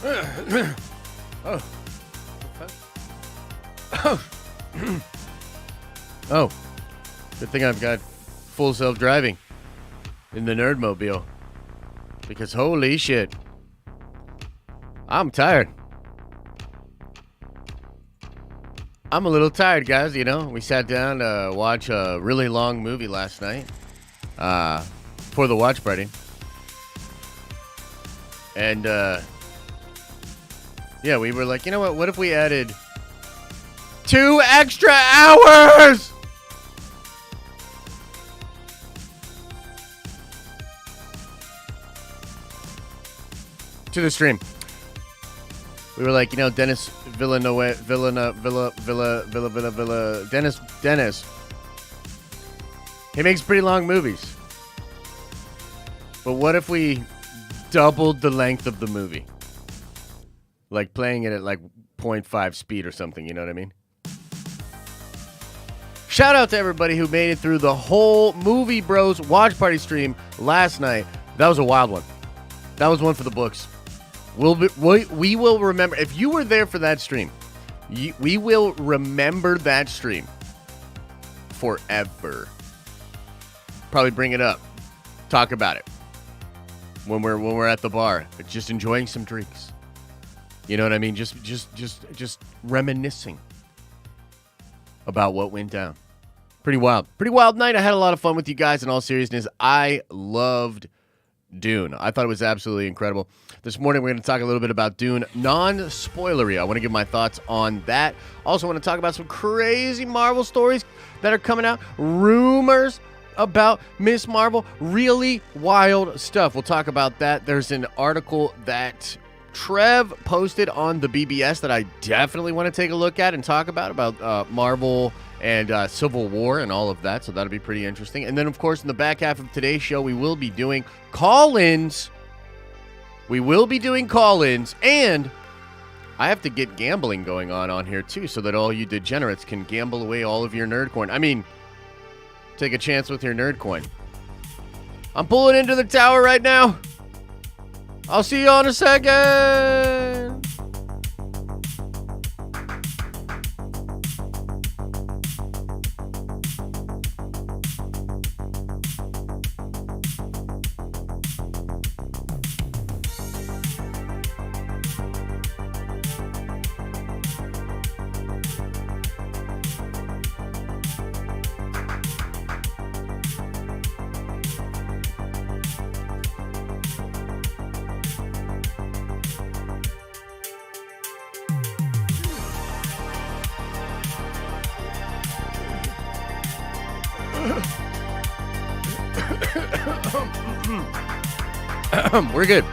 Oh. Oh. Oh. Good thing I've got full self-driving in the Nerdmobile. Because holy shit. I'm tired. I'm a little tired, guys, you know. We sat down to watch a really long movie last night for the watch party. And, yeah, we were like, you know what if we added 2 extra hours? To the stream. We were like, you know, Dennis Dennis. He makes pretty long movies. But what if we doubled the length of the movie? Like playing it at like 0.5 speed or something, you know what I mean? Shout out to everybody who made it through the whole Movie Bros watch party stream last night. That was a wild one. That was one for the books. We will remember. If you were there for that stream, we will remember that stream forever. Probably bring it up. Talk about it. When we're at the bar, just enjoying some drinks. You know what I mean? Just reminiscing about what went down. Pretty wild. Pretty wild night. I had a lot of fun with you guys. In all seriousness, I loved Dune. I thought it was absolutely incredible. This morning, we're going to talk a little bit about Dune, non-spoilery. I want to give my thoughts on that. Also, want to talk about some crazy Marvel stories that are coming out. Rumors about Miss Marvel. Really wild stuff. We'll talk about that. There's an article that Trev posted on the BBS that I definitely want to take a look at and talk about Marvel and Civil War and all of that, so that'll be pretty interesting. And then, of course, in the back half of today's show, we will be doing call-ins. And I have to get gambling going on here, too, so that all you degenerates can gamble away all of your nerd coin. I mean, take a chance with your nerd coin. I'm pulling into the tower right now. I'll see you in a second. We're good.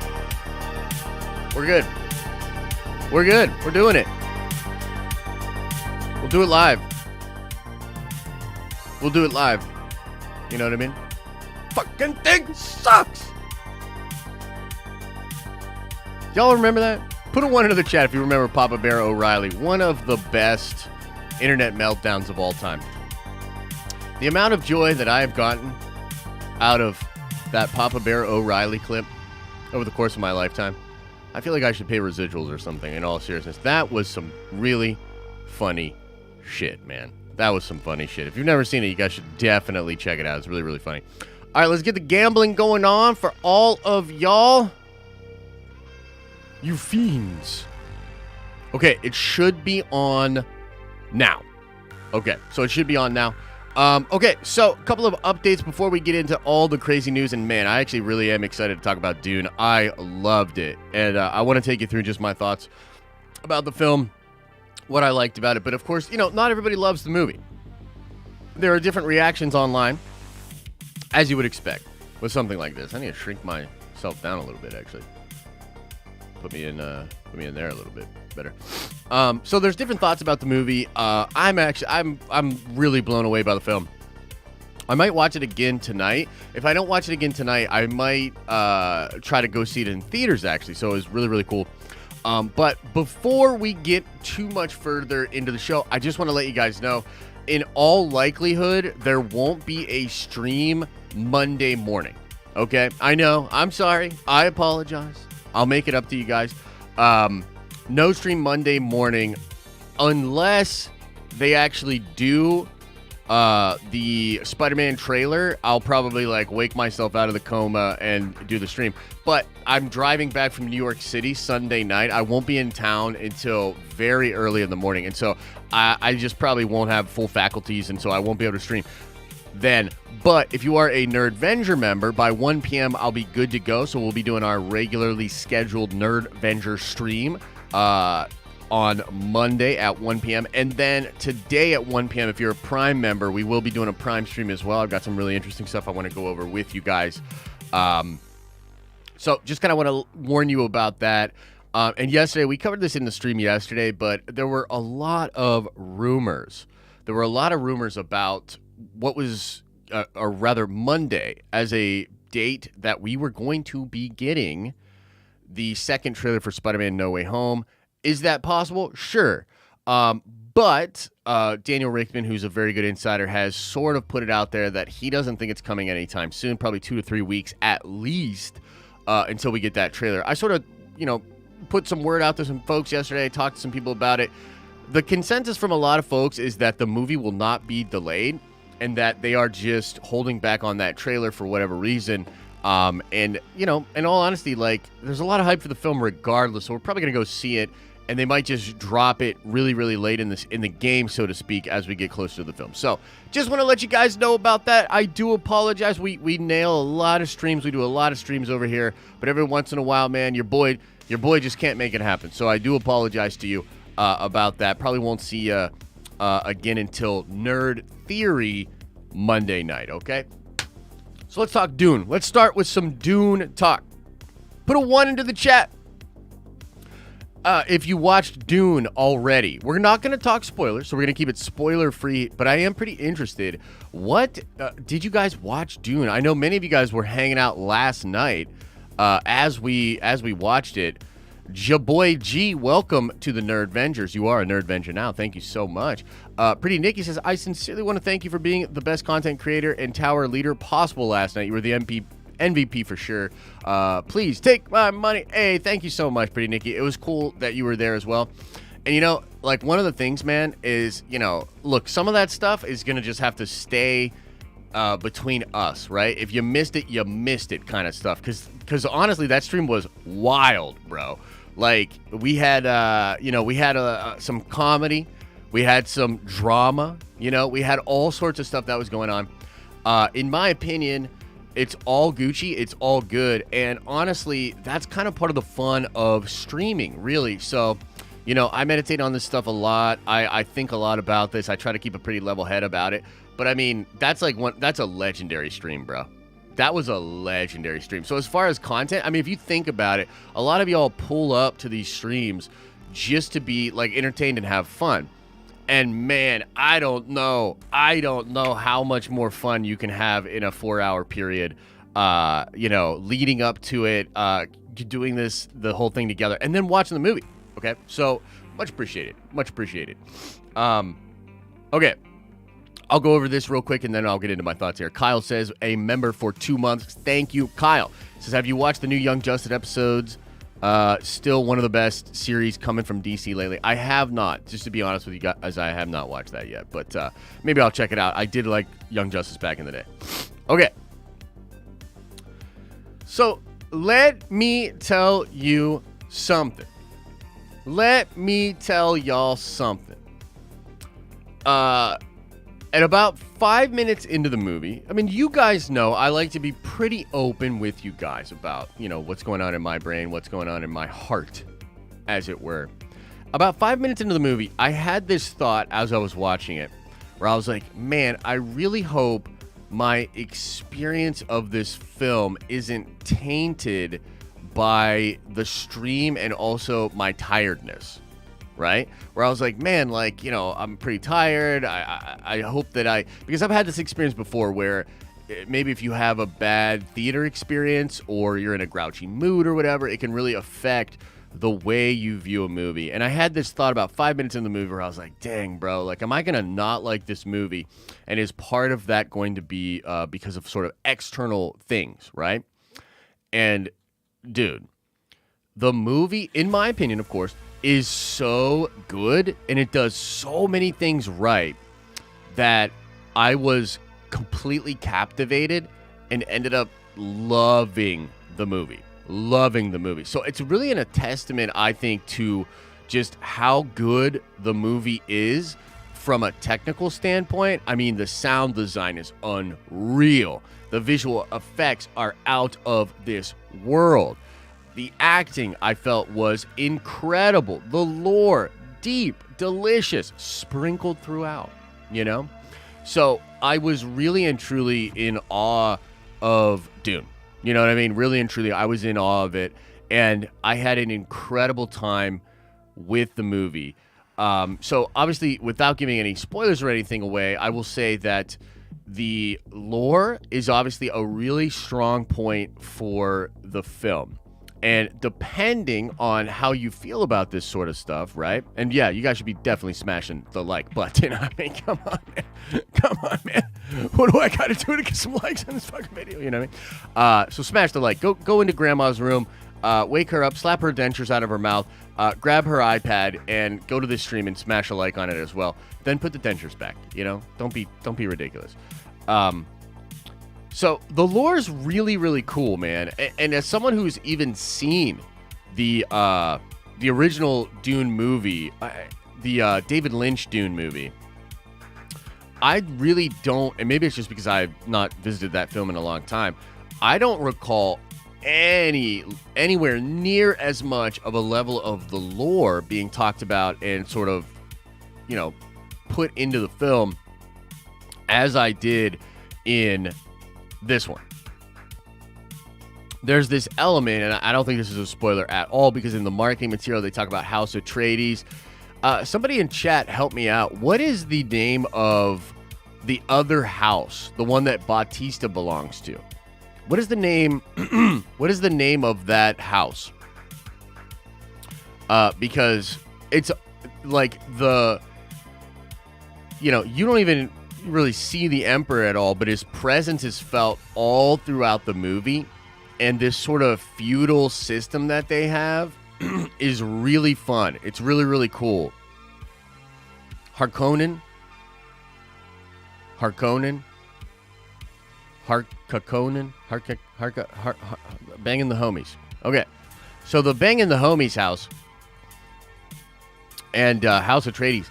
We're doing it. We'll do it live. You know what I mean? Fucking thing sucks. Y'all remember that? Put a 1 into the chat if you remember Papa Bear O'Reilly. One of the best internet meltdowns of all time. The amount of joy that I have gotten out of that Papa Bear O'Reilly clip over the course of my lifetime, I feel like I should pay residuals or something, in all seriousness. That was some really funny shit, man. That was some funny shit. If you've never seen it, you guys should definitely check it out. It's really, really funny. All right, let's get the gambling going on for all of y'all. You fiends. Okay, it should be on now. Okay, so it should be on now. Okay, so a couple of updates before we get into all the crazy news. And man, I actually really am excited to talk about Dune. I loved it. And I want to take you through just my thoughts about the film, what I liked about it. But of course, you know, not everybody loves the movie. There are different reactions online, as you would expect with something like this. I need to shrink myself down a little bit, actually. Put me in there a little bit better. So there's different thoughts about the movie. I'm really blown away by the film. I might watch it again tonight. If I don't watch it again tonight, I might try to go see it in theaters, actually. So it was really, really cool. But before we get too much further into the show, I just want to let you guys know, in all likelihood, there won't be a stream Monday morning. Okay? I know. I'm sorry. I apologize. I'll make it up to you guys. No stream Monday morning unless they actually do the Spider-Man trailer. I'll probably like wake myself out of the coma and do the stream. But I'm driving back from New York City Sunday night. I won't be in town until very early in the morning. And so I just probably won't have full faculties, and so I won't be able to stream then. But if you are a NERDVENGER member, by 1 p.m. I'll be good to go. So we'll be doing our regularly scheduled NERDVENGER stream on Monday at 1 p.m. And then today at 1 p.m., if you're a Prime member, we will be doing a Prime stream as well. I've got some really interesting stuff I want to go over with you guys. So just kind of want to warn you about that. And yesterday, we covered this in the stream yesterday, but there were a lot of rumors. There were a lot of rumors about what was, or rather Monday, as a date that we were going to be getting the second trailer for Spider-Man No Way Home. Is that possible? Sure. But Daniel Rickman, who's a very good insider, has sort of put it out there that he doesn't think it's coming anytime soon, probably 2 to 3 weeks at least, until we get that trailer. I sort of, put some word out to some folks yesterday, talked to some people about it. The consensus from a lot of folks is that the movie will not be delayed and that they are just holding back on that trailer for whatever reason. And, in all honesty, like, there's a lot of hype for the film regardless, so we're probably going to go see it, and they might just drop it really, really late in the game, so to speak, as we get closer to the film. So, just want to let you guys know about that. I do apologize. We nail a lot of streams. We do a lot of streams over here, but every once in a while, man, your boy just can't make it happen. So, I do apologize to you about that. Probably won't see you again until Nerd Theory Monday night, okay? So let's talk Dune. Let's start with some Dune talk. Put a 1 into the chat if you watched Dune already. We're not going to talk spoilers, so we're going to keep it spoiler-free, but I am pretty interested. What did you guys watch Dune? I know many of you guys were hanging out last night as we watched it. Jaboy G, welcome to the NERDVENGERS. You are a NERDVENGER now. Thank you so much. Pretty Nikki says, I sincerely want to thank you for being the best content creator and tower leader possible last night. You were the MVP for sure. Please take my money. Hey, thank you so much, Pretty Nikki. It was cool that you were there as well. And, like, one of the things, man, is, look, some of that stuff is going to just have to stay between us, right? If you missed it, you missed it kind of stuff. Because honestly, that stream was wild, bro. Like, we had, some comedy. We had some drama. We had all sorts of stuff that was going on. In my opinion, it's all Gucci. It's all good. And honestly, that's kind of part of the fun of streaming, really. So, I meditate on this stuff a lot. I think a lot about this. I try to keep a pretty level head about it. But, I mean, that's a legendary stream, bro. That was a legendary stream. So as far as content, I mean, if you think about it, a lot of y'all pull up to these streams just to be, like, entertained and have fun. And, man, I don't know how much more fun you can have in a 4-hour period, leading up to it, doing the whole thing together, and then watching the movie, okay? So, much appreciated. Okay. I'll go over this real quick, and then I'll get into my thoughts here. Kyle says, a member for 2 months. Thank you, Kyle. Says, have you watched the new Young Justice episodes? Still one of the best series coming from DC lately. I have not, just to be honest with you guys, I have not watched that yet. But maybe I'll check it out. I did like Young Justice back in the day. Okay. So, let me tell you something. Let me tell y'all something. At about 5 minutes into the movie, I mean, you guys know I like to be pretty open with you guys about, what's going on in my brain, what's going on in my heart, as it were. About 5 minutes into the movie, I had this thought as I was watching it, where I was like, man, I really hope my experience of this film isn't tainted by the stream and also my tiredness. Right? Where I was like, man, like, I'm pretty tired. I hope that because I've had this experience before where maybe if you have a bad theater experience or you're in a grouchy mood or whatever, it can really affect the way you view a movie. And I had this thought about 5 minutes in the movie where I was like, dang, bro, like, am I going to not like this movie? And is part of that going to be because of sort of external things, right? And, dude, the movie, in my opinion, of course, is so good and it does so many things right that I was completely captivated and ended up loving the movie. So it's really a testament, I think, to just how good the movie is from a technical standpoint. I mean, the sound design is unreal. The visual effects are out of this world. The acting, I felt, was incredible. The lore, deep, delicious, sprinkled throughout, you know? So I was really and truly in awe of Dune. You know what I mean? Really and truly, I was in awe of it. And I had an incredible time with the movie. So obviously, without giving any spoilers or anything away, I will say that the lore is obviously a really strong point for the film. And depending on how you feel about this sort of stuff, right? And yeah, you guys should be definitely smashing the like button. I mean, come on, man. What do I got to do to get some likes on this fucking video? You know what I mean? So smash the like. Go into grandma's room, wake her up, slap her dentures out of her mouth, grab her iPad, and go to this stream and smash a like on it as well. Then put the dentures back. You know, don't be ridiculous. So the lore is really, really cool, man. And as someone who's even seen the original Dune movie, the David Lynch Dune movie, I really don't, and maybe it's just because I've not visited that film in a long time, I don't recall anywhere near as much of a level of the lore being talked about and sort of, you know, put into the film as I did in this one. There's this element, and I don't think this is a spoiler at all, because in the marketing material they talk about House Atreides. Somebody in chat help me out. What is the name of the other house, the one that Bautista belongs to? What is the name? What is the name of that house? Because it's like you don't even really see the Emperor at all, but his presence is felt all throughout the movie, and this sort of feudal system that they have is really fun. It's really, really cool. Harkonnen, banging the homies. Okay, so the banging the homies house and House Atreides,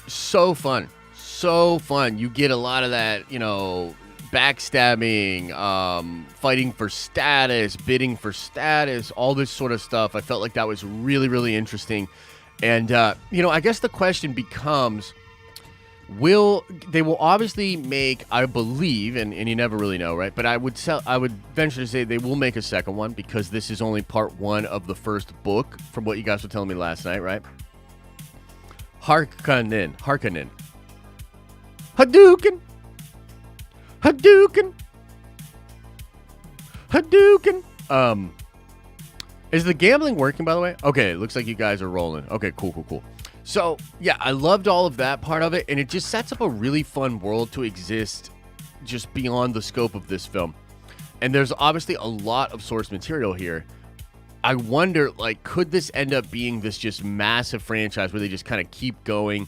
so fun. So fun. You get a lot of that, you know, backstabbing, fighting for status, bidding for status, all this sort of stuff. I felt like that was really, really interesting. And, I guess the question becomes, they will obviously make, I believe, and you never really know, right? But I would venture to say they will make a second one, because this is only part one of the first book, from what you guys were telling me last night, right? Harkonnen. Hadouken! Is the gambling working, by the way? Okay, it looks like you guys are rolling. Okay, cool. So, yeah, I loved all of that part of it, and it just sets up a really fun world to exist just beyond the scope of this film. And there's obviously a lot of source material here. I wonder, like, could this end up being this just massive franchise where they just kind of keep going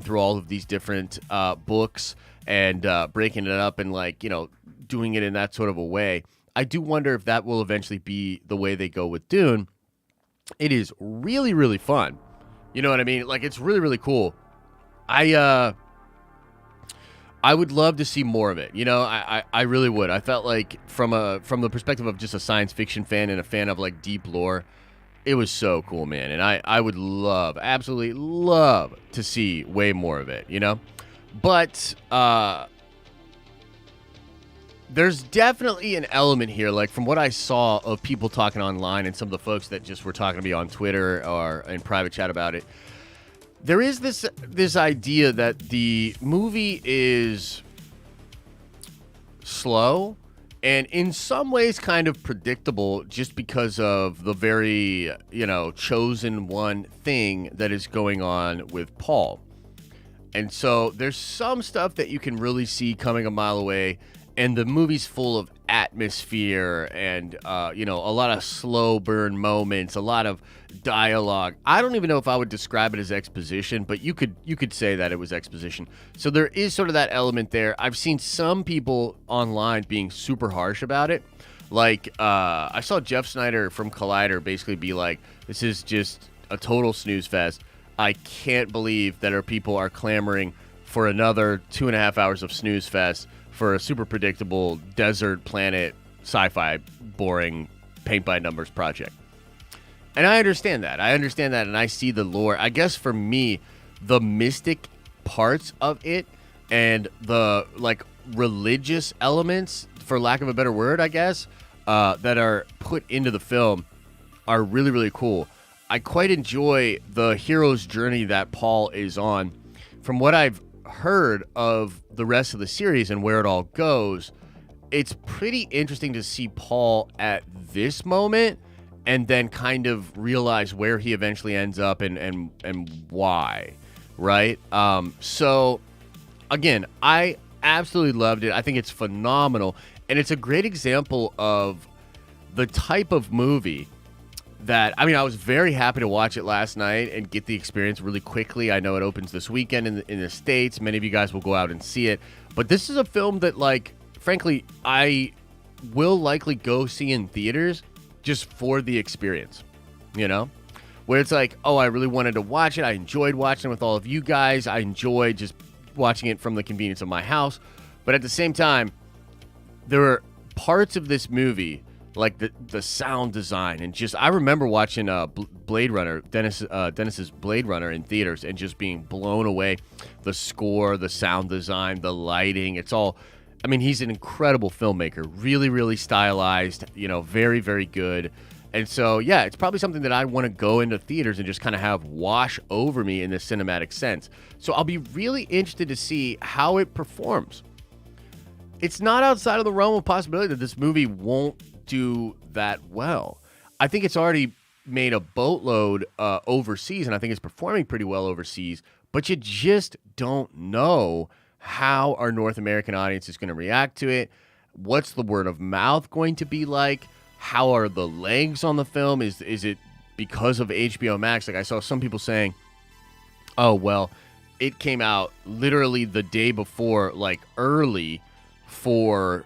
through all of these different books and breaking it up and, like, doing it in that sort of a way? I do wonder if that will eventually be the way they go with Dune. It is really, really fun. You know what I mean? Like, it's really, really cool. I would love to see more of it. I really would. I felt like from the perspective of just a science fiction fan and a fan of, like, deep lore, it was so cool, man. And I would absolutely love to see way more of it, But there's definitely an element here, like from what I saw of people talking online and some of the folks that just were talking to me on Twitter or in private chat about it. There is this idea that the movie is slow and in some ways kind of predictable just because of the very, chosen one thing that is going on with Paul. And so there's some stuff that you can really see coming a mile away, And the movie's full of atmosphere and, a lot of slow burn moments, a lot of dialogue. I don't even know if I would describe it as exposition, but you could say that it was exposition. So there is sort of that element there. I've seen some people online being super harsh about it. Like, I saw Jeff Snyder from Collider basically be like, this is just a total snooze fest. I can't believe that our people are clamoring for another 2.5 hours of snooze fest for a super predictable desert planet sci-fi boring paint by numbers project. And I understand that. And I see the lore. I guess for me, the mystic parts of it and the like religious elements, for lack of a better word, I guess, that are put into the film are really, really cool. I quite enjoy the hero's journey that Paul is on. From what I've heard of the rest of the series and where it all goes, it's pretty interesting to see Paul at this moment and then kind of realize where he eventually ends up and why, right? So, again, I absolutely loved it. I think it's phenomenal, and it's a great example of the type of movie that, I mean, I was very happy to watch it last night and get the experience really quickly. I know it opens this weekend in the States. Many of you guys will go out and see it. But this is a film that, like, frankly, I will likely go see in theaters just for the experience, Where it's like, oh, I really wanted to watch it. I enjoyed watching it with all of you guys. I enjoyed just watching it from the convenience of my house. But at the same time, there are parts of this movie, like the sound design, and just, I remember watching Blade Runner, Dennis's Blade Runner in theaters, and just being blown away. The score, the sound design, the lighting, it's all, I mean, he's an incredible filmmaker, really, really stylized, very, very good. And so, yeah, it's probably something that I want to go into theaters and just kind of have wash over me in the cinematic sense. So I'll be really interested to see how it performs. It's not outside of the realm of possibility that this movie won't do that well. I think it's already made a boatload overseas, and I think it's performing pretty well overseas, but you just don't know how our North American audience is going to react to it. What's the word of mouth going to be like? How are the legs on the film? Is it because of HBO Max? Like, I saw some people saying, oh, well, it came out literally the day before, like early for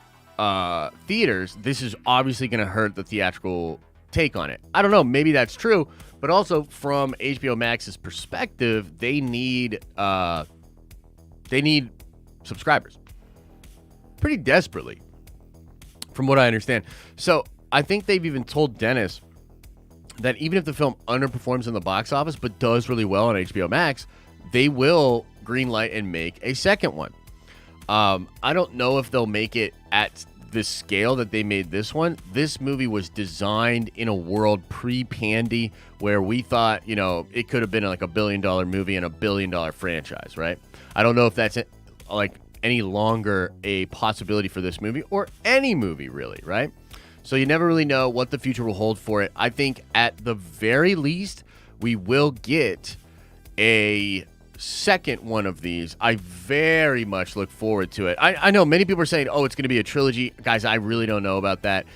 theaters. This is obviously going to hurt the theatrical take on it. I don't know. Maybe that's true. But also from HBO Max's perspective, they need subscribers pretty desperately, from what I understand. So I think they've even told Dennis that even if the film underperforms in the box office but does really well on HBO Max, they will greenlight and make a second one. I don't know if they'll make it at the scale that they made this one. This movie was designed in a world pre-Pandy where we thought, it could have been like $1 billion movie and $1 billion franchise, right? I don't know if that's like any longer a possibility for this movie or any movie, really, right? So you never really know what the future will hold for it. I think at the very least, we will get a second one of these. I very much look forward to it. I know many people are saying, oh, it's going to be a trilogy. Guys, I really don't know about that.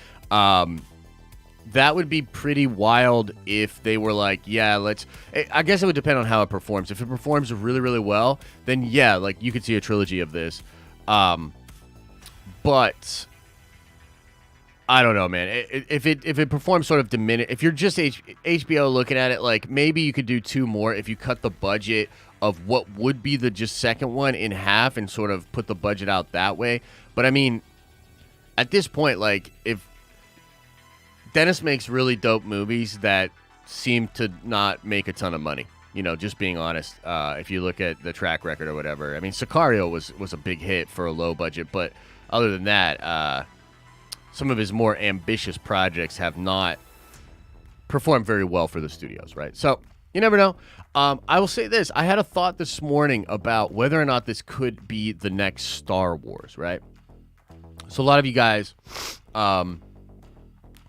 That would be pretty wild if they were like, yeah, I guess it would depend on how it performs. If it performs really, really well, then yeah, like you could see a trilogy of this. But I don't know, man. If it performs sort of diminished, if you're just HBO looking at it, like maybe you could do two more if you cut the budget of what would be the just second one in half and sort of put the budget out that way. But I mean, at this point, like if Dennis makes really dope movies that seem to not make a ton of money, just being honest, if you look at the track record or whatever. I mean, Sicario was a big hit for a low budget, but other than that, some of his more ambitious projects have not performed very well for the studios, right? So you never know. I will say this. I had a thought this morning about whether or not this could be the next Star Wars, right? So a lot of you guys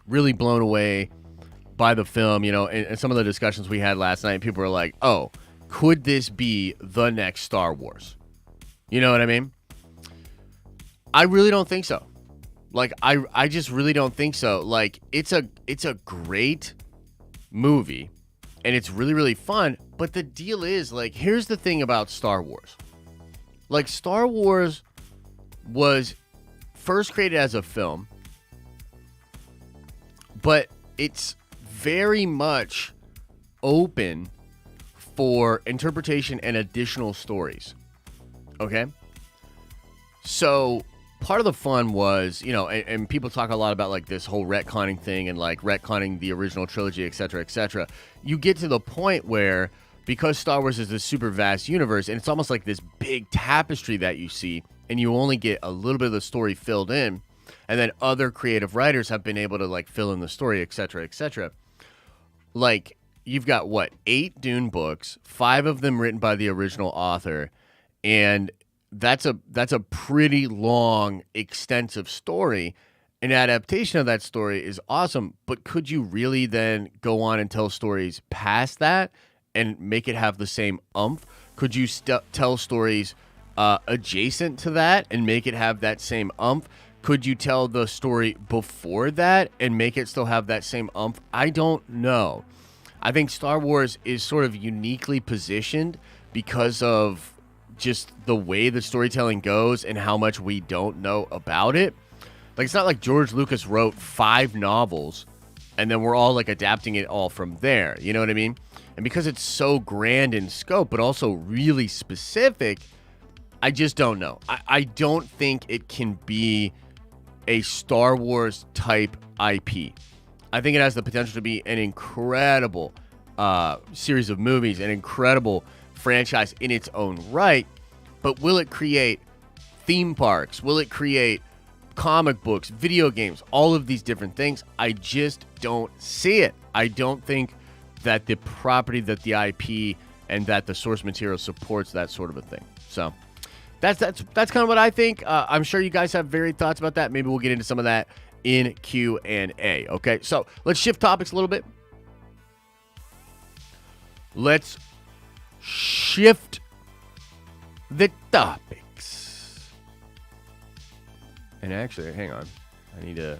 really blown away by the film, and some of the discussions we had last night, people were like, oh, could this be the next Star Wars? You know what I mean? I really don't think so. Like, I just really don't think so. Like, it's a great movie, and it's really, really fun. But the deal is, like, here's the thing about Star Wars. Like, Star Wars was first created as a film, but it's very much open for interpretation and additional stories. Okay? So part of the fun was, you know, and people talk a lot about like this whole retconning thing and like retconning the original trilogy, et cetera, et cetera. You get to the point where, because Star Wars is this super vast universe, and it's almost like this big tapestry that you see, and you only get a little bit of the story filled in, and then other creative writers have been able to like fill in the story, et cetera, et cetera. Like, you've got, what, 8 Dune books, 5 of them written by the original author, and that's a pretty long, extensive story. An adaptation of that story is awesome, but could you really then go on and tell stories past that and make it have the same oomph? Could you tell stories adjacent to that and make it have that same oomph? Could you tell the story before that and make it still have that same oomph? I don't know. I think Star Wars is sort of uniquely positioned because of just the way the storytelling goes and how much we don't know about it. Like, it's not like George Lucas wrote 5 novels and then we're all like adapting it all from there. You know what I mean? And because it's so grand in scope, but also really specific, I just don't know. I don't think it can be a Star Wars type IP. I think it has the potential to be an incredible series of movies, an incredible franchise in its own right, but will it create theme parks? Will it create comic books, video games, all of these different things? I just don't see it. I don't think that the property, that the IP, and that the source material supports that sort of a thing. So that's kind of what I think. I'm sure you guys have varied thoughts about that. Maybe we'll get into some of that in Q&A. Okay, so let's shift topics a little bit. Let's shift the topics. And actually, hang on. I need to...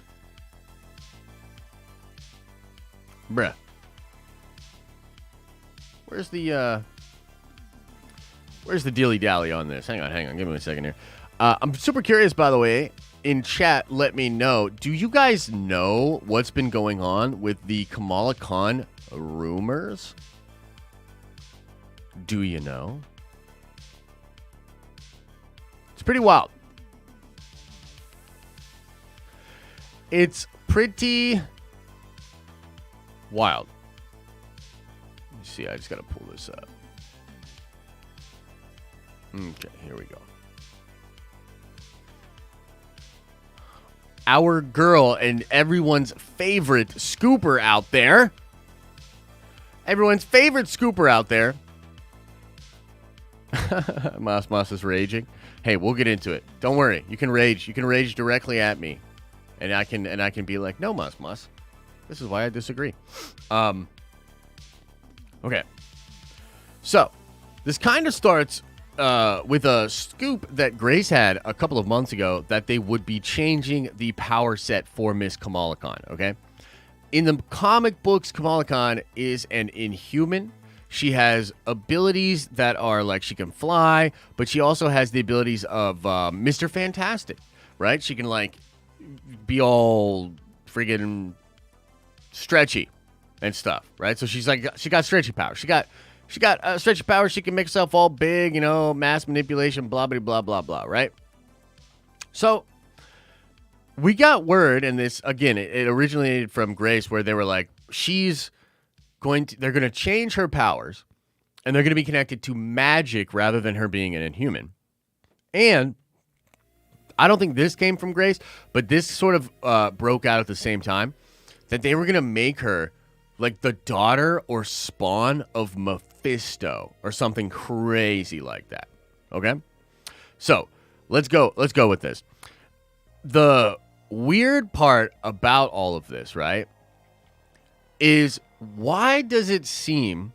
Bruh. Where's the dilly-dally on this? Hang on. Give me a second here. I'm super curious, by the way. In chat, let me know. Do you guys know what's been going on with the Kamala Khan rumors? Do you know? It's pretty wild. It's pretty wild. Let me see. I just got to pull this up. Okay, here we go. Our girl and everyone's favorite scooper out there. Everyone's favorite scooper out there. Mas is raging. Hey, we'll get into it. Don't worry. You can rage. You can rage directly at me. And I can be like, no, Mas. This is why I disagree. Okay. So, this kind of starts with a scoop that Grace had a couple of months ago that they would be changing the power set for Miss Kamala Khan, okay? In the comic books, Kamala Khan is an Inhuman. She has abilities that are like she can fly, but she also has the abilities of Mr. Fantastic, right? She can like be all friggin' stretchy and stuff, right? So she got stretchy power. She got stretchy power. She can make herself all big, you know, mass manipulation, blah, blah, blah, blah, blah, right? So we got word, and this, again, it originated from Grace, where they were like, they're going to change her powers, and they're going to be connected to magic rather than her being an Inhuman. And I don't think this came from Grace, but this sort of broke out at the same time, that they were going to make her like the daughter or spawn of Mephisto or something crazy like that. Okay? So, let's go with this. The weird part about all of this, right, is why does it seem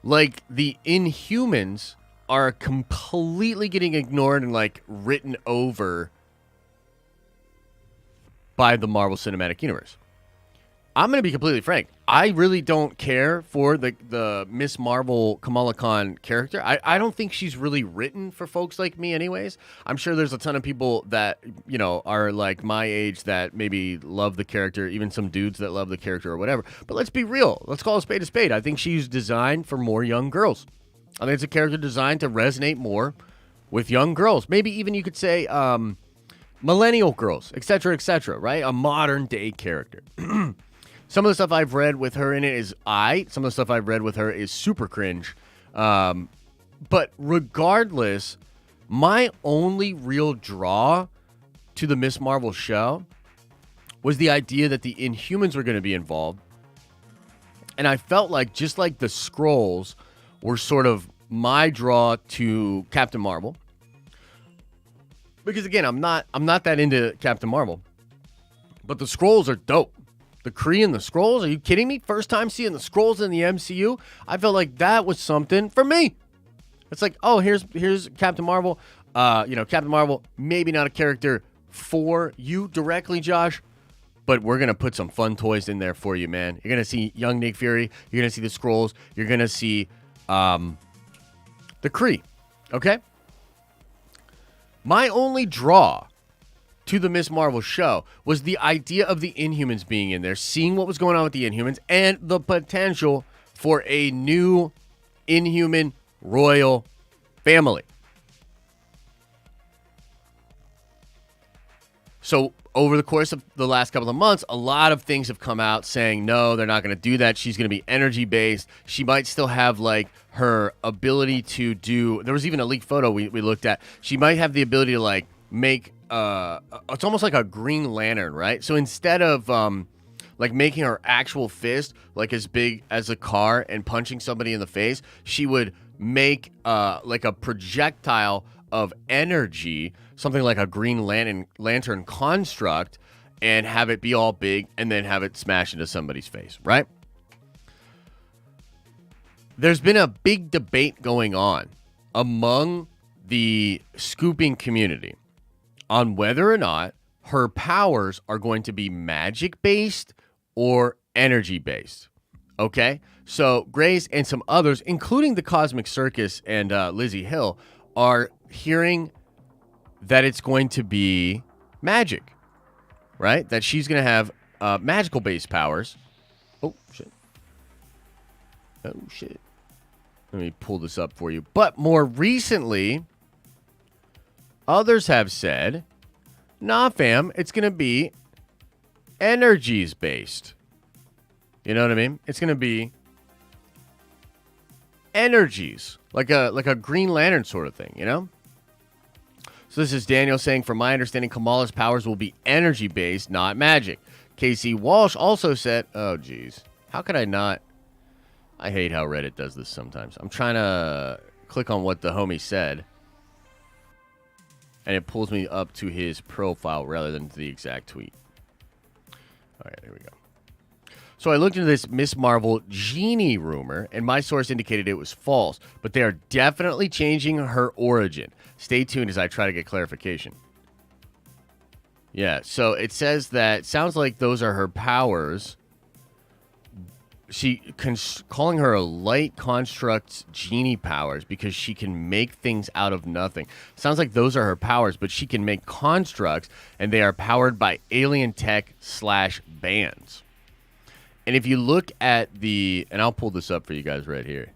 like the Inhumans are completely getting ignored and like written over by the Marvel Cinematic Universe. I'm going to be completely frank. I really don't care for the Miss Marvel Kamala Khan character. I don't think she's really written for folks like me anyways. I'm sure there's a ton of people that, you know, are like my age that maybe love the character, even some dudes that love the character or whatever. But let's be real. Let's call a spade a spade. I think she's designed for more young girls. I think it's a character designed to resonate more with young girls. Maybe even you could say millennial girls, etc., right? A modern day character. Some of the stuff I've read with her in it is some of the stuff I've read with her is super cringe. But regardless, my only real draw to the Miss Marvel show was the idea that the Inhumans were going to be involved. And I felt like, just like the Skrulls were sort of my draw to Captain Marvel. Because again, I'm not that into Captain Marvel. But the Skrulls are dope. The Kree and the Skrulls? Are you kidding me? First time seeing the Skrulls in the MCU? I felt like that was something for me. It's like, oh, here's Captain Marvel. Captain Marvel, maybe not a character for you directly, Josh, but we're going to put some fun toys in there for you, man. You're going to see young Nick Fury. You're going to see the Skrulls. You're going to see the Kree. Okay? My only draw to the Miss Marvel show was the idea of the Inhumans being in there, seeing what was going on with the Inhumans, and the potential for a new Inhuman royal family. So over the course of the last couple of months, a lot of things have come out saying, no, they're not going to do that. She's going to be energy-based. She might still have, like, her ability to do... There was even a leaked photo we looked at. She might have the ability to, like, make... it's almost like a Green Lantern, right? So instead of, like, making her actual fist, like, as big as a car and punching somebody in the face, she would make, like, a projectile of energy, something like a Green Lantern construct, and have it be all big and then have it smash into somebody's face, right? There's been a big debate going on among the scooping community on whether or not her powers are going to be magic-based or energy-based, okay? So Grace and some others, including the Cosmic Circus and Lizzie Hill, are hearing that it's going to be magic, right? That she's going to have magical-based powers. Oh, shit. Oh, shit. Let me pull this up for you. But more recently, others have said, nah, fam, it's going to be energies-based. You know what I mean? It's going to be energies, like a Green Lantern sort of thing, you know? So this is Daniel saying, from my understanding, Kamala's powers will be energy-based, not magic. KC Walsh also said, oh, geez. How could I not? I hate how Reddit does this sometimes. I'm trying to click on what the homie said, and it pulls me up to his profile rather than to the exact tweet. All right, here we go. So I looked into this Miss Marvel genie rumor, and my source indicated it was false, but they are definitely changing her origin. Stay tuned as I try to get clarification. Yeah, so it says that, sounds like those are her powers. Calling her a light construct's genie powers because she can make things out of nothing. Sounds like those are her powers, but she can make constructs, and they are powered by alien tech / bands. And if you look at and I'll pull this up for you guys right here.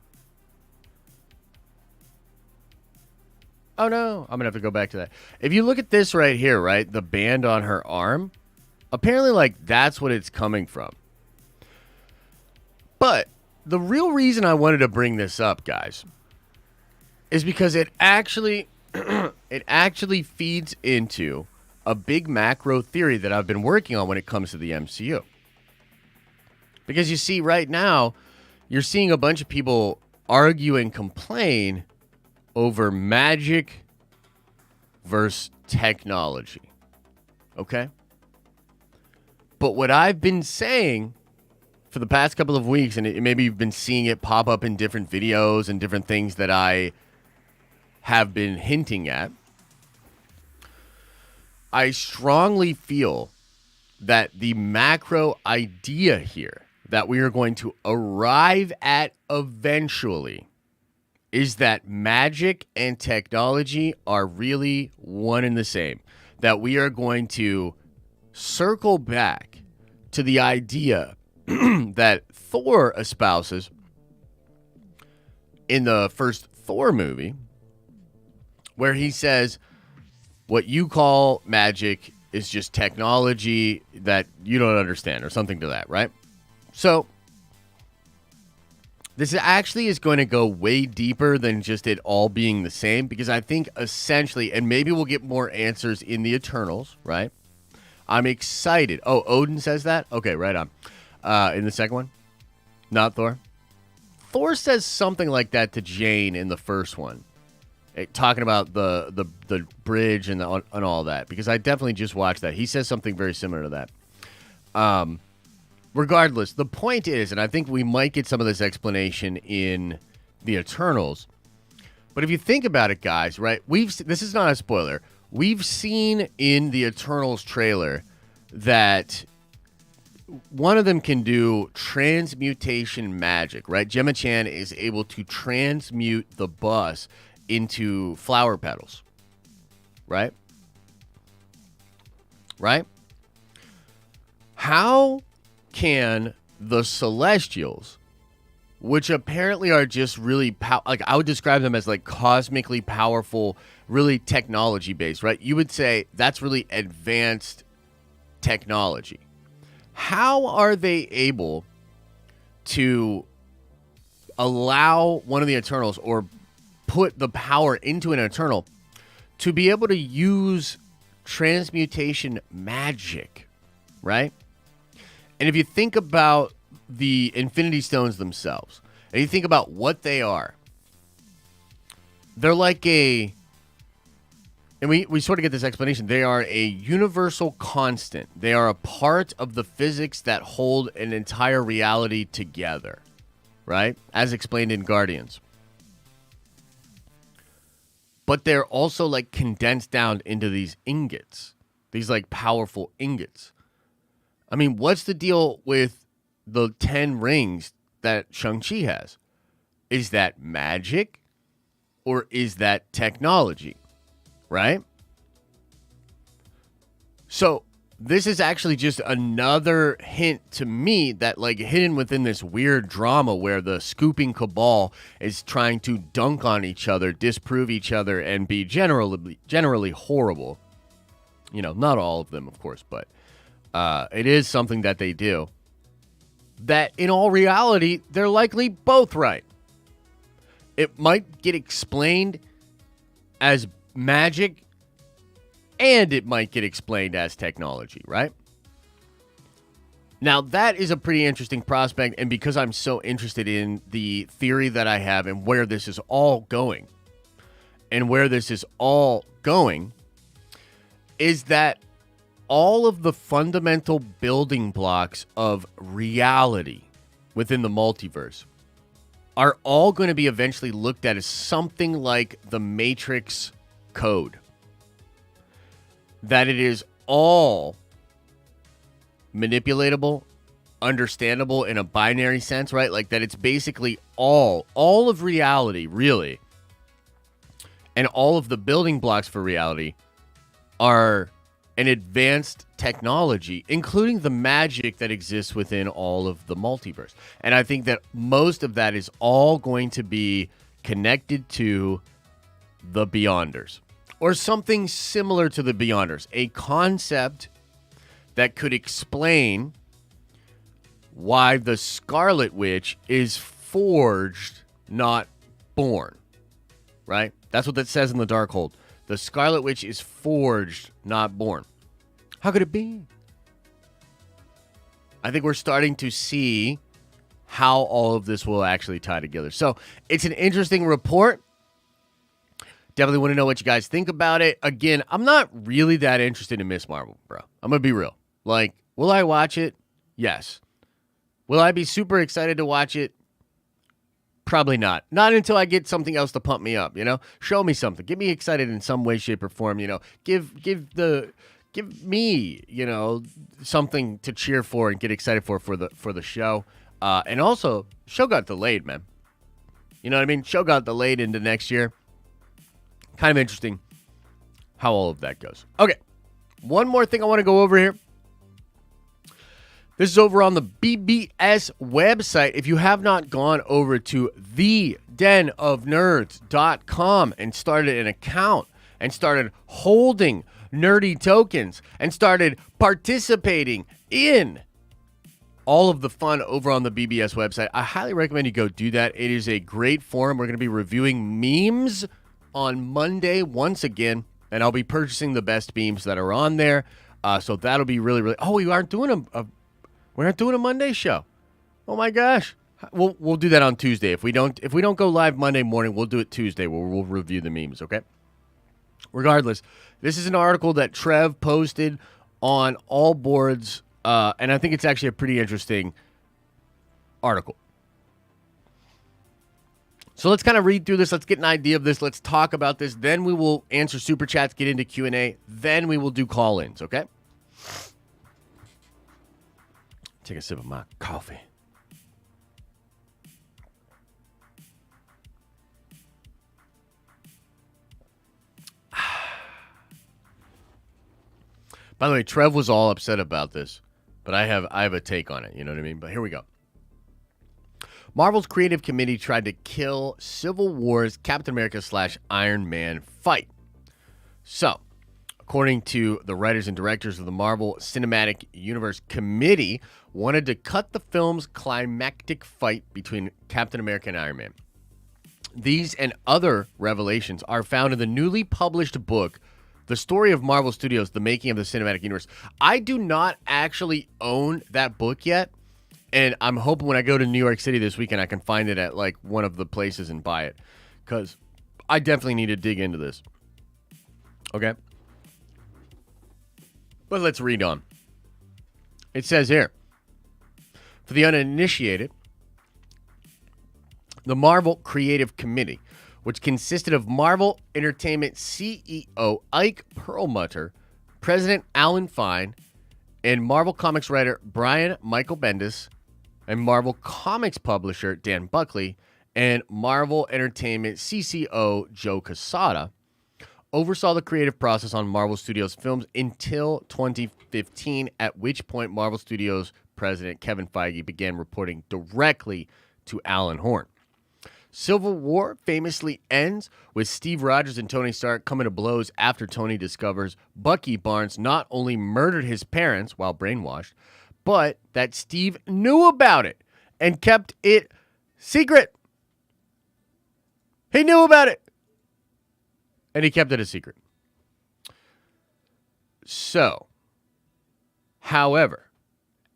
Oh no, I'm going to have to go back to that. If you look at this right here, right, the band on her arm, apparently, like, that's what it's coming from. But the real reason I wanted to bring this up, guys, is because it actually feeds into a big macro theory that I've been working on when it comes to the MCU. Because you see, right now, you're seeing a bunch of people argue and complain over magic versus technology. Okay? But what I've been saying for the past couple of weeks, and maybe you've been seeing it pop up in different videos and different things that I have been hinting at, I strongly feel that the macro idea here that we are going to arrive at eventually is that magic and technology are really one and the same. That we are going to circle back to the idea that Thor espouses in the first Thor movie, where he says, what you call magic is just technology that you don't understand, or something to that, right? So this actually is going to go way deeper than just it all being the same, because I think essentially, and maybe we'll get more answers in the Eternals, right? I'm excited. Oh, Odin says that? Okay, right on. In the second one? Not Thor? Thor says something like that to Jane in the first one. Talking about the bridge and all that, because I definitely just watched that. He says something very similar to that. Regardless, the point is, and I think we might get some of this explanation in the Eternals, but if you think about it, guys, right? This is not a spoiler. We've seen in the Eternals trailer that one of them can do transmutation magic, right? Gemma Chan is able to transmute the bus into flower petals, right? Right? How can the Celestials, which apparently are just really like I would describe them as like cosmically powerful, really technology based, right? You would say that's really advanced technology. How are they able to allow one of the Eternals, or put the power into an Eternal, to be able to use transmutation magic, right? And if you think about the Infinity Stones themselves, and you think about what they are, they're like and we sort of get this explanation, they are a universal constant. They are a part of the physics that hold an entire reality together, right? As explained in Guardians. But they're also like condensed down into these ingots, these like powerful ingots. I mean, what's the deal with the 10 rings that Shang-Chi has? Is that magic, or is that technology, right? So this is actually just another hint to me that, like, hidden within this weird drama where the scooping cabal is trying to dunk on each other, disprove each other, and be generally horrible. You know, not all of them, of course, but it is something that they do. That in all reality, they're likely both right. It might get explained as magic, and it might get explained as technology, right? Now, that is a pretty interesting prospect, and because I'm so interested in the theory that I have and where this is all going, is that all of the fundamental building blocks of reality within the multiverse are all going to be eventually looked at as something like the Matrix code. That it is all manipulatable, understandable in a binary sense, right? Like that it's basically all of reality, really, and all of the building blocks for reality are an advanced technology, including the magic that exists within all of the multiverse. And I think that most of that is all going to be connected to the Beyonders, or something similar to the Beyonders, a concept that could explain why the Scarlet Witch is forged, not born, right? That's what that says in the Darkhold. The Scarlet Witch is forged, not born. How could it be? I think we're starting to see how all of this will actually tie together. So it's an interesting report. Definitely want to know what you guys think about it. Again, I'm not really that interested in Miss Marvel, bro. I'm going to be real. Like, will I watch it? Yes. Will I be super excited to watch it? Probably not. Not until I get something else to pump me up, you know? Show me something. Get me excited in some way, shape, or form, you know? Give me, you know, something to cheer for and get excited for the show. And also, show got delayed, man. You know what I mean? Show got delayed into next year. Kind of interesting how all of that goes. Okay. One more thing I want to go over here. This is over on the BBS website. If you have not gone over to thedenofnerds.com and started an account and started holding nerdy tokens and started participating in all of the fun over on the BBS website, I highly recommend you go do that. It is a great forum. We're going to be reviewing memes on Monday once again, and I'll be purchasing the best memes that are on there. So that'll be really, really... Oh, we aren't doing we're not doing a Monday show. Oh my gosh. We'll do that on Tuesday. If we don't go live Monday morning, we'll do it Tuesday where we'll review the memes, okay? Regardless, this is an article that Trev posted on all boards, and I think it's actually a pretty interesting article. So let's kind of read through this. Let's get an idea of this. Let's talk about this. Then we will answer Super Chats, get into Q&A. Then we will do call-ins, okay? Take a sip of my coffee. By the way, Trev was all upset about this, but I have a take on it. You know what I mean? But here we go. Marvel's creative committee tried to kill Civil War's Captain America / Iron Man fight. So, according to the writers and directors of the Marvel Cinematic Universe Committee, wanted to cut the film's climactic fight between Captain America and Iron Man. These and other revelations are found in the newly published book, The Story of Marvel Studios, The Making of the Cinematic Universe. I do not actually own that book yet, and I'm hoping when I go to New York City this weekend I can find it at like one of the places and buy it, because I definitely need to dig into this. Okay? But let's read on. It says here, for the uninitiated, the Marvel Creative Committee, which consisted of Marvel Entertainment CEO Ike Perlmutter, President Alan Fine, and Marvel Comics writer Brian Michael Bendis, and Marvel Comics publisher Dan Buckley, and Marvel Entertainment CCO Joe Quesada, oversaw the creative process on Marvel Studios films until 2015, at which point Marvel Studios president Kevin Feige began reporting directly to Alan Horn. Civil War famously ends with Steve Rogers and Tony Stark coming to blows after Tony discovers Bucky Barnes not only murdered his parents while brainwashed, but that Steve knew about it and kept it secret. He knew about it, and he kept it a secret. So, however,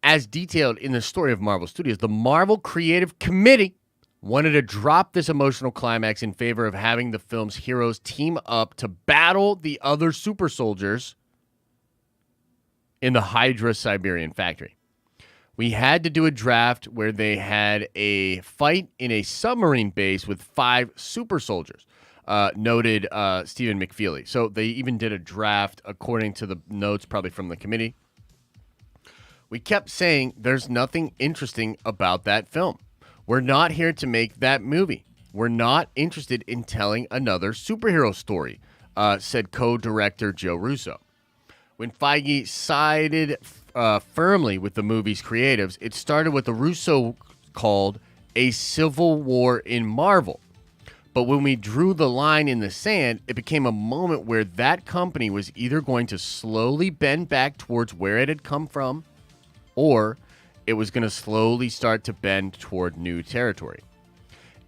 as detailed in the story of Marvel Studios, the Marvel Creative Committee wanted to drop this emotional climax in favor of having the film's heroes team up to battle the other super soldiers in the Hydra Siberian factory. We had to do a draft where they had a fight in a submarine base with 5 super soldiers, noted Stephen McFeely. So they even did a draft according to the notes, probably from the committee. We kept saying there's nothing interesting about that film. We're not here to make that movie. We're not interested in telling another superhero story, said co-director Joe Russo. When Feige sided firmly with the movie's creatives, it started what the Russo called a civil war in Marvel. But when we drew the line in the sand, it became a moment where that company was either going to slowly bend back towards where it had come from, or it was going to slowly start to bend toward new territory.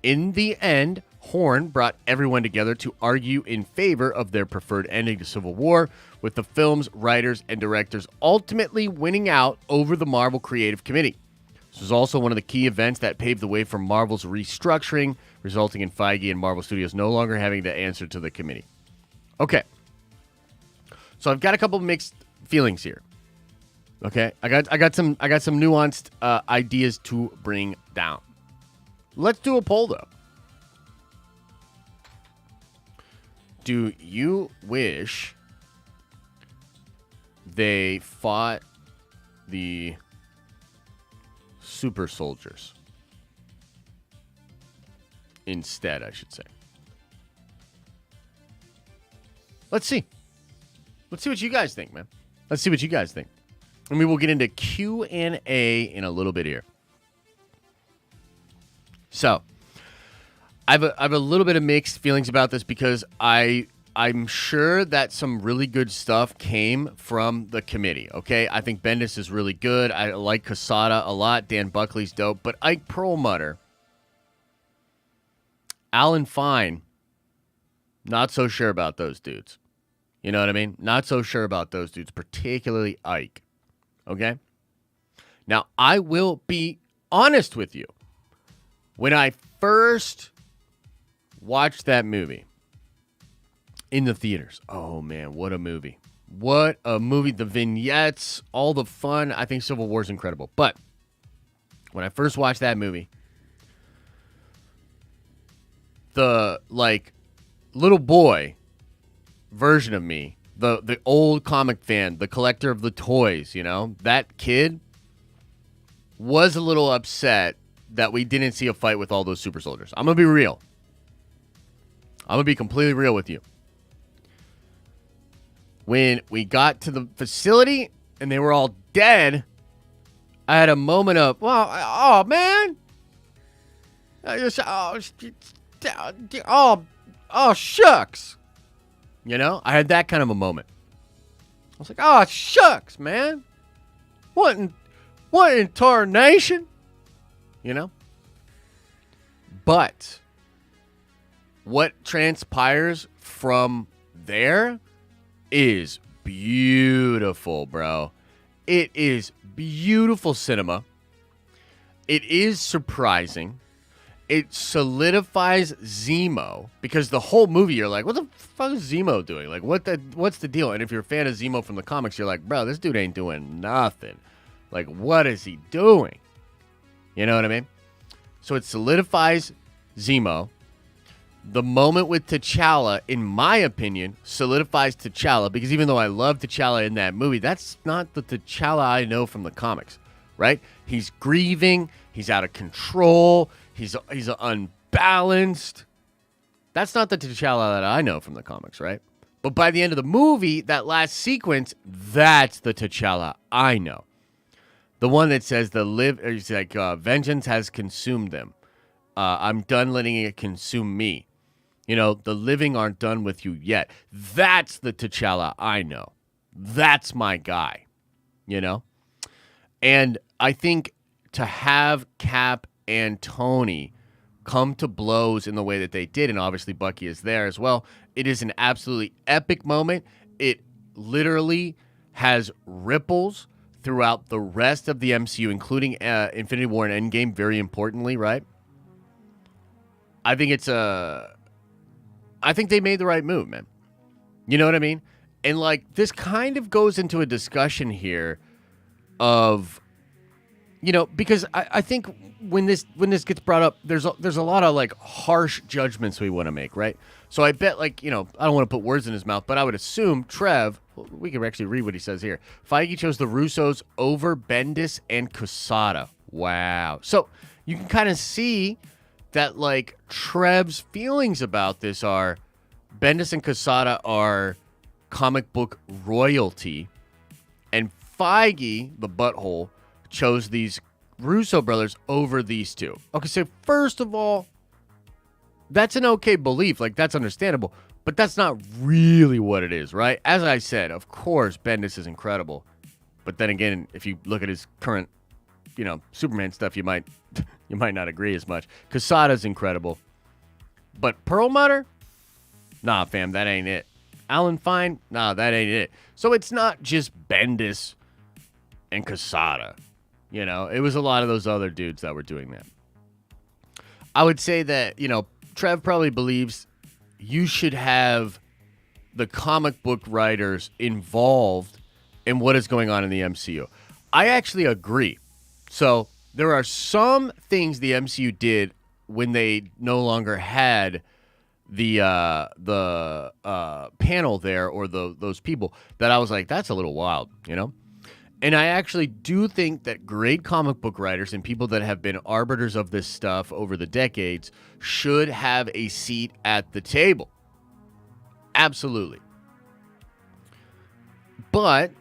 In the end, Horn brought everyone together to argue in favor of their preferred ending to Civil War, with the film's writers and directors ultimately winning out over the Marvel Creative Committee. This was also one of the key events that paved the way for Marvel's restructuring, resulting in Feige and Marvel Studios no longer having to answer to the committee. Okay. So I've got a couple mixed feelings here. Okay, I got some nuanced ideas to bring down. Let's do a poll, though. Do you wish they fought the super soldiers instead, I should say? Let's see. Let's see what you guys think, man. Let's see what you guys think. And we will get into Q&A in a little bit here. So, I have a little bit of mixed feelings about this because I'm sure that some really good stuff came from the committee, okay? I think Bendis is really good. I like Quesada a lot. Dan Buckley's dope. But Ike Perlmutter, Alan Fine, not so sure about those dudes. You know what I mean? Not so sure about those dudes, particularly Ike, okay? Now, I will be honest with you. When I first watched that movie in the theaters, oh man, what a movie. What a movie. The vignettes, all the fun. I think Civil War is incredible. But when I first watched that movie, the little boy version of me, the old comic fan, the collector of the toys, you know, that kid was a little upset that we didn't see a fight with all those super soldiers. I'm going to be real. I'm going to be completely real with you. When we got to the facility and they were all dead, I had a moment of, well, oh, man. Oh, shucks. You know, I had that kind of a moment. I was like, oh, shucks, man. What in tarnation? You know? But what transpires from there is beautiful, bro. It is beautiful cinema. It is surprising. It solidifies Zemo, because the whole movie you're like, what the fuck is Zemo doing? Like, what's the deal? And if you're a fan of Zemo from the comics, you're like, bro, this dude ain't doing nothing. Like, what is he doing? You know what I mean? So it solidifies Zemo. The moment with T'Challa, in my opinion, solidifies T'Challa, because even though I love T'Challa in that movie, that's not the T'Challa I know from the comics, right? He's grieving. He's out of control. He's unbalanced. That's not the T'Challa that I know from the comics, right? But by the end of the movie, that last sequence, that's the T'Challa I know. The one that says vengeance has consumed them. I'm done letting it consume me. You know, the living aren't done with you yet. That's the T'Challa I know. That's my guy, you know? And I think to have Cap and Tony come to blows in the way that they did, and obviously Bucky is there as well, it is an absolutely epic moment. It literally has ripples throughout the rest of the MCU, including Infinity War and Endgame, very importantly, right? I think I think they made the right move, man. You know what I mean? And like, this kind of goes into a discussion here of, you know, because I think when this gets brought up, there's a lot of like harsh judgments we want to make, right? So I bet, like, you know, I don't want to put words in his mouth, but I would assume Trev, we can actually read what he says here. Feige chose the Russos over Bendis and Quesada. Wow. So you can kind of see that, like, Trev's feelings about this are Bendis and Quesada are comic book royalty, and Feige, the butthole, chose these Russo brothers over these two. Okay, so first of all, that's an okay belief. Like, that's understandable. But that's not really what it is, right? As I said, of course, Bendis is incredible. But then again, if you look at his current, you know, Superman stuff, you might not agree as much. Quesada's incredible. But Perlmutter? Nah, fam, that ain't it. Alan Fine? Nah, that ain't it. So it's not just Bendis and Quesada. You know, it was a lot of those other dudes that were doing that. I would say that, you know, Trev probably believes you should have the comic book writers involved in what is going on in the MCU. I actually agree. So there are some things the MCU did when they no longer had the panel there or those people, that I was like, that's a little wild, you know? And I actually do think that great comic book writers and people that have been arbiters of this stuff over the decades should have a seat at the table. Absolutely. But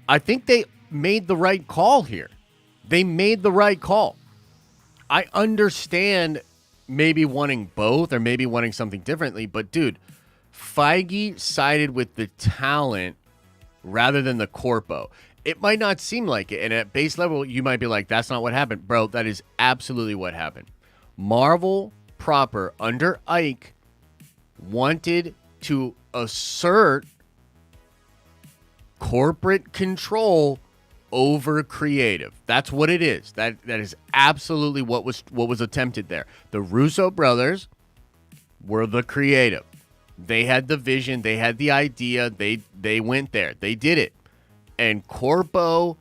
I think they made the right call here. They made the right call. I understand maybe wanting both or maybe wanting something differently, but dude, Feige sided with the talent rather than the corpo. It might not seem like it, and at base level, you might be like, that's not what happened. Bro, that is absolutely what happened. Marvel proper, under Ike, wanted to assert corporate control over creative. That's what it is. That is absolutely what was attempted there. The Russo brothers were the creative. They had the vision, they had the idea, they went there. They did it. And Corpo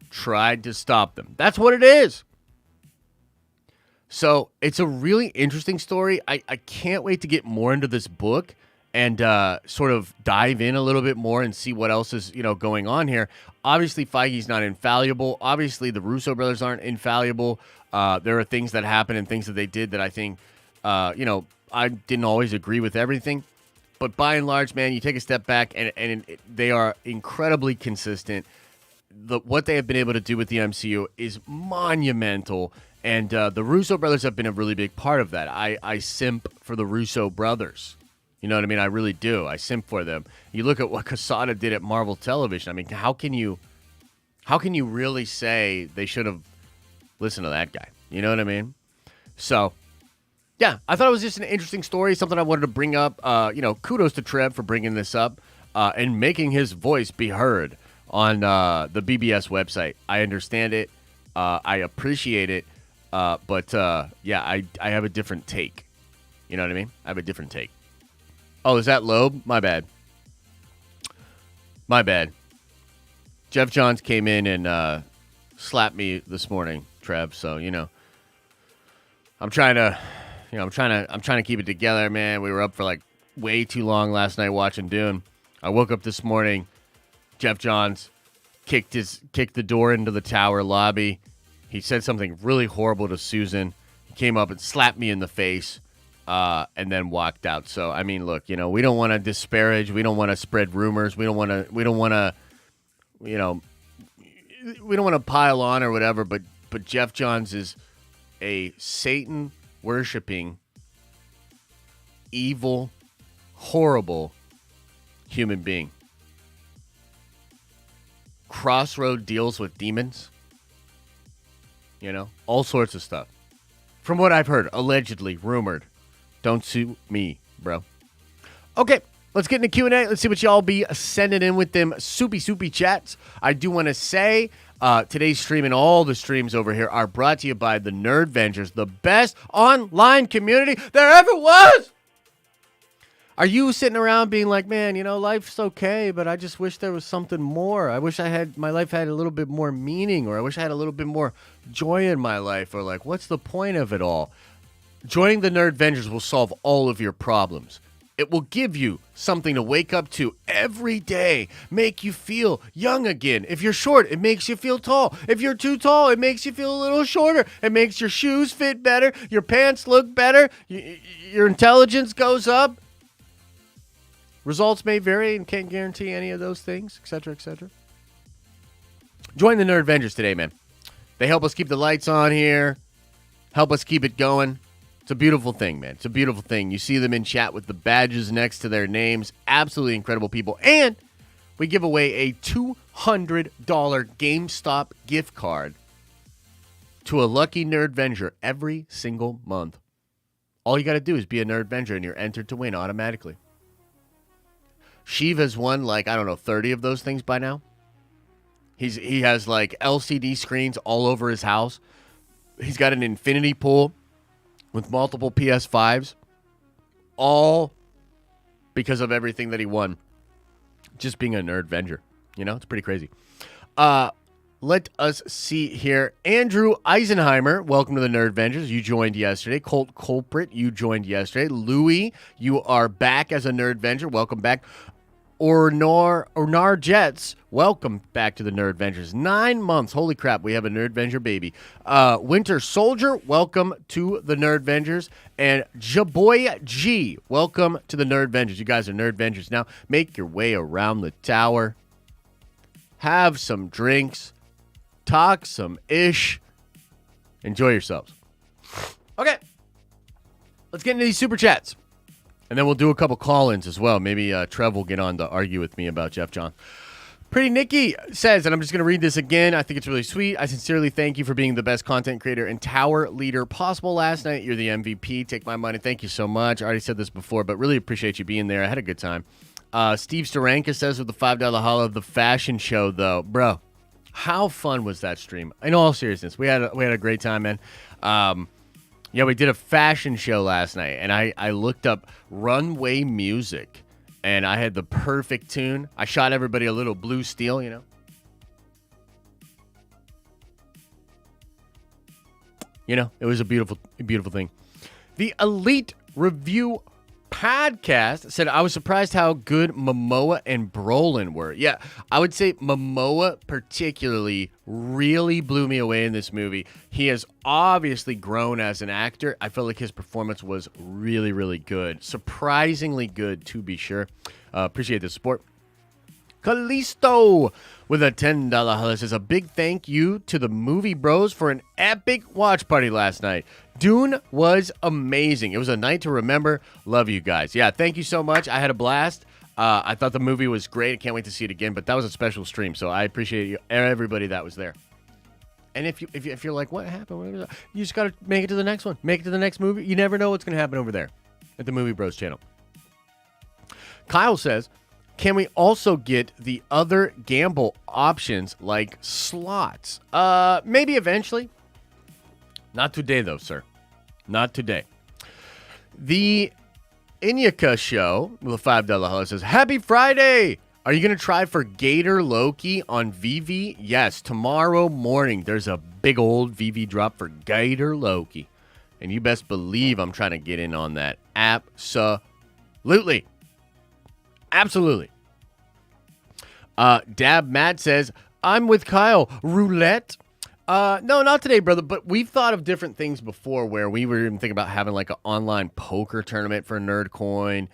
tried to stop them. That's what it is. So, it's a really interesting story. I can't wait to get more into this book and sort of dive in a little bit more and see what else is, going on here. Obviously, Feige's not infallible. Obviously, the Russo brothers aren't infallible. There are things that happen and things that they did that I think, I didn't always agree with everything. But by and large, man, you take a step back and they are incredibly consistent. What they have been able to do with the MCU is monumental. And the Russo brothers have been a really big part of that. I simp for the Russo brothers. You know what I mean? I really do. I simp for them. You look at what Quesada did at Marvel Television. I mean, how can you really say they should have listened to that guy? You know what I mean? So, yeah, I thought it was just an interesting story, something I wanted to bring up. Kudos to Trev for bringing this up and making his voice be heard on the BBS website. I understand it. I appreciate it. But I have a different take. You know what I mean? I have a different take. Oh, is that Loeb? My bad. Jeff Johns came in and slapped me this morning, Trev. So, I'm trying to keep it together, man. We were up for like way too long last night watching Dune. I woke up this morning. Jeff Johns kicked the door into the tower lobby. He said something really horrible to Susan. He came up and slapped me in the face. And then walked out. So, I mean, look, we don't want to disparage. We don't want to spread rumors. We don't want to pile on or whatever. But Jeff Johns is a Satan worshiping, evil, horrible human being. Crossroad deals with demons. All sorts of stuff. From what I've heard, allegedly, rumored. Don't sue me, bro. Okay, let's get into Q&A. Let's see what y'all be sending in with them soupy chats. I do want to say today's stream and all the streams over here are brought to you by the NERDVENGERS, the best online community there ever was. Are you sitting around being like, man, life's okay, but I just wish there was something more. I wish my life had a little bit more meaning, or I wish I had a little bit more joy in my life, or like, what's the point of it all? Joining the NERDVENGERS will solve all of your problems. It will give you something to wake up to every day, make you feel young again. If you're short, it makes you feel tall. If you're too tall, it makes you feel a little shorter. It makes your shoes fit better, your pants look better, your intelligence goes up. Results may vary and can't guarantee any of those things, etc., etc. Join the NERDVENGERS today, man. They help us keep the lights on here, help us keep it going. It's a beautiful thing, man. It's a beautiful thing. You see them in chat with the badges next to their names. Absolutely incredible people. And we give away a $200 GameStop gift card to a lucky NERDVENGER every single month. All you got to do is be a NERDVENGER and you're entered to win automatically. Sheev has won 30 of those things by now. He has LCD screens all over his house. He's got an infinity pool with multiple PS5s, all because of everything that he won, just being a NERDVENGER. It's pretty crazy. Let us see here. Andrew Eisenheimer, welcome to the Nerdvengers. You joined yesterday. Colt Culprit, you joined yesterday. Louis, you are back as a Nerdvenger. Welcome back. Ornar Jets, welcome back to the Nerdvengers. 9 months. Holy crap, we have a Nerdvenger baby. Winter Soldier, welcome to the Nerdvengers. And Jaboy G, welcome to the Nerdvengers. You guys are Nerdvengers. Now, make your way around the tower. Have some drinks. Talk some ish. Enjoy yourselves. Okay. Let's get into these super chats. And then we'll do a couple call-ins as well. Maybe Trev will get on to argue with me about Jeff John. Pretty Nikki says, and I'm just going to read this again. I think it's really sweet. I sincerely thank you for being the best content creator and tower leader possible last night. You're the MVP. Take my money. Thank you so much. I already said this before, but really appreciate you being there. I had a good time. Steve Staranka says with the $5 holla, the fashion show, though. Bro, how fun was that stream? In all seriousness, we had a great time, man. Yeah, we did a fashion show last night, and I looked up runway music, and I had the perfect tune. I shot everybody a little Blue Steel, you know. You know, it was a beautiful, beautiful thing. The Elite Review Podcast said, I was surprised how good Momoa and Brolin were. Yeah, I would say Momoa particularly really blew me away in this movie. He has obviously grown as an actor. I felt like his performance was really, really good. Surprisingly good, to be sure. Appreciate the support. Callisto with a $10 holla says, a big thank you to the movie bros for an epic watch party last night. Dune was amazing. It was a night to remember. Love you guys. Yeah, thank you so much. I had a blast. I thought the movie was great. I can't wait to see it again, but that was a special stream, so I appreciate you, everybody that was there. And if you're like, what happened? You just got to make it to the next one. Make it to the next movie. You never know what's going to happen over there at the Movie Bros channel. Kyle says, can we also get the other gamble options like slots? Maybe eventually. Not today, though, sir. Not today. The Inyaka Show with a $5 holla says, happy Friday! Are you going to try for Gator Loki on VV? Yes, tomorrow morning there's a big old VV drop for Gator Loki. And you best believe I'm trying to get in on that. Absolutely. Absolutely. Dab Matt says, I'm with Kyle. Roulette? No, not today, brother, but we've thought of different things before where we were even thinking about having like an online poker tournament for Nerdcoin,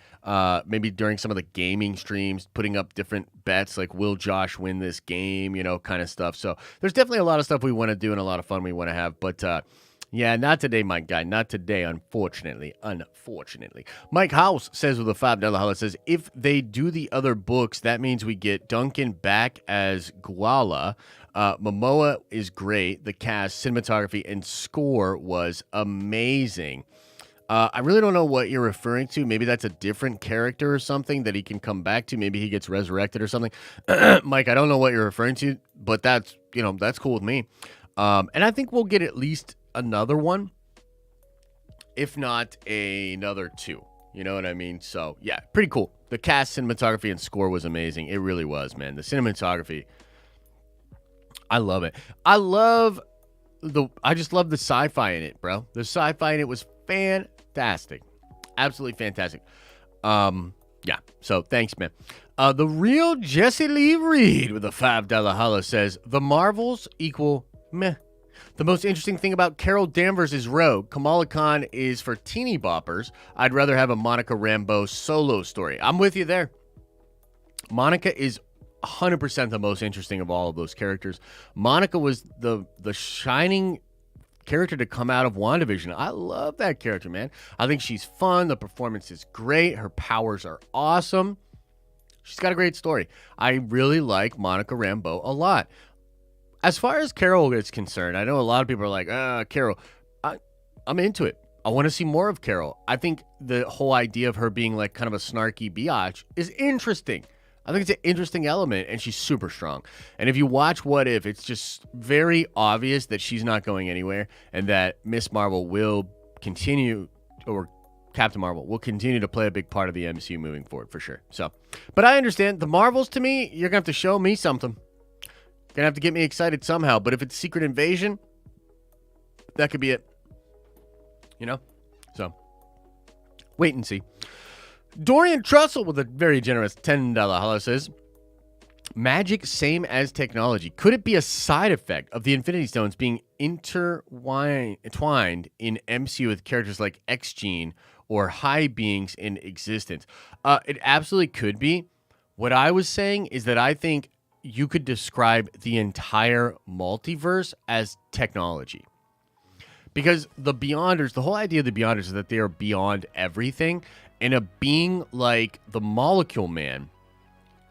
maybe during some of the gaming streams, putting up different bets like, will Josh win this game, you know, kind of stuff. So there's definitely a lot of stuff we want to do and a lot of fun we want to have, but yeah, not today, my guy. Not today, unfortunately. Mike House says with a $5 holla, says, if they do the other books, that means we get Duncan back as Guala. Momoa is great. The cast, cinematography, and score was amazing. I really don't know what you're referring to. Maybe that's a different character or something that he can come back to. Maybe he gets resurrected or something. Mike, I don't know what you're referring to, but that's cool with me. And I think we'll get at least another one, if not another two. You know what I mean? So, yeah, pretty cool. The cast, cinematography, and score was amazing. It really was, man. The cinematography, I love it. I just love the sci-fi in it, bro. The sci-fi in it was fantastic. Absolutely fantastic. Yeah, so thanks, man. The real Jesse Lee Reed with a $5 holla says, the Marvels equal meh. The most interesting thing about Carol Danvers is Rogue. Kamala Khan is for teeny boppers. I'd rather have a Monica Rambeau solo story. I'm with you there. Monica is 100% the most interesting of all of those characters. Monica was the shining character to come out of WandaVision. I love that character, man. I think she's fun. The performance is great. Her powers are awesome. She's got a great story. I really like Monica Rambeau a lot. As far as Carol is concerned, I know a lot of people are like, Carol. I'm into it. I want to see more of Carol. I think the whole idea of her being like kind of a snarky biatch is interesting. I think it's an interesting element, and she's super strong. And if you watch What If, it's just very obvious that she's not going anywhere and that Miss Marvel will continue, or Captain Marvel will continue to play a big part of the MCU moving forward, for sure. So, but I understand. The Marvels, to me, you're going to have to show me something. Gonna have to get me excited somehow. But if it's Secret Invasion, that could be it. You know? So, wait and see. Dorian Trussell with a very generous $10 holla says, magic same as technology. Could it be a side effect of the Infinity Stones being entwined in MCU with characters like X-Gene or high beings in existence? It absolutely could be. What I was saying is that I think you could describe the entire multiverse as technology. Because the Beyonders, the whole idea of the Beyonders is that they are beyond everything. And a being like the Molecule Man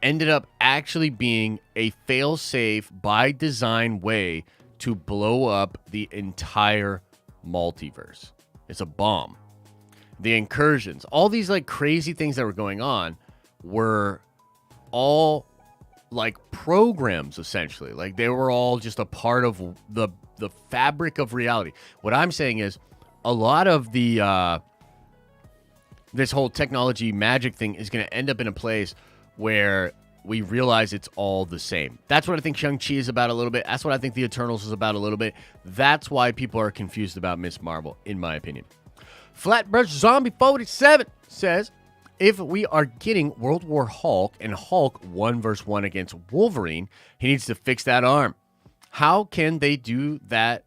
ended up actually being a fail-safe, by design way to blow up the entire multiverse. It's a bomb. The incursions, all these like crazy things that were going on were all like programs, essentially. Like they were all just a part of the fabric of reality. What I'm saying is a lot of the this whole technology magic thing is going to end up in a place where we realize it's all the same. That's what I think Shang-Chi is about a little bit. That's what I think the Eternals is about a little bit. That's why people are confused about Miss Marvel, in my opinion. Flatbrush Zombie 47 says, if we are getting World War Hulk and Hulk 1v1 against Wolverine, he needs to fix that arm. How can they do that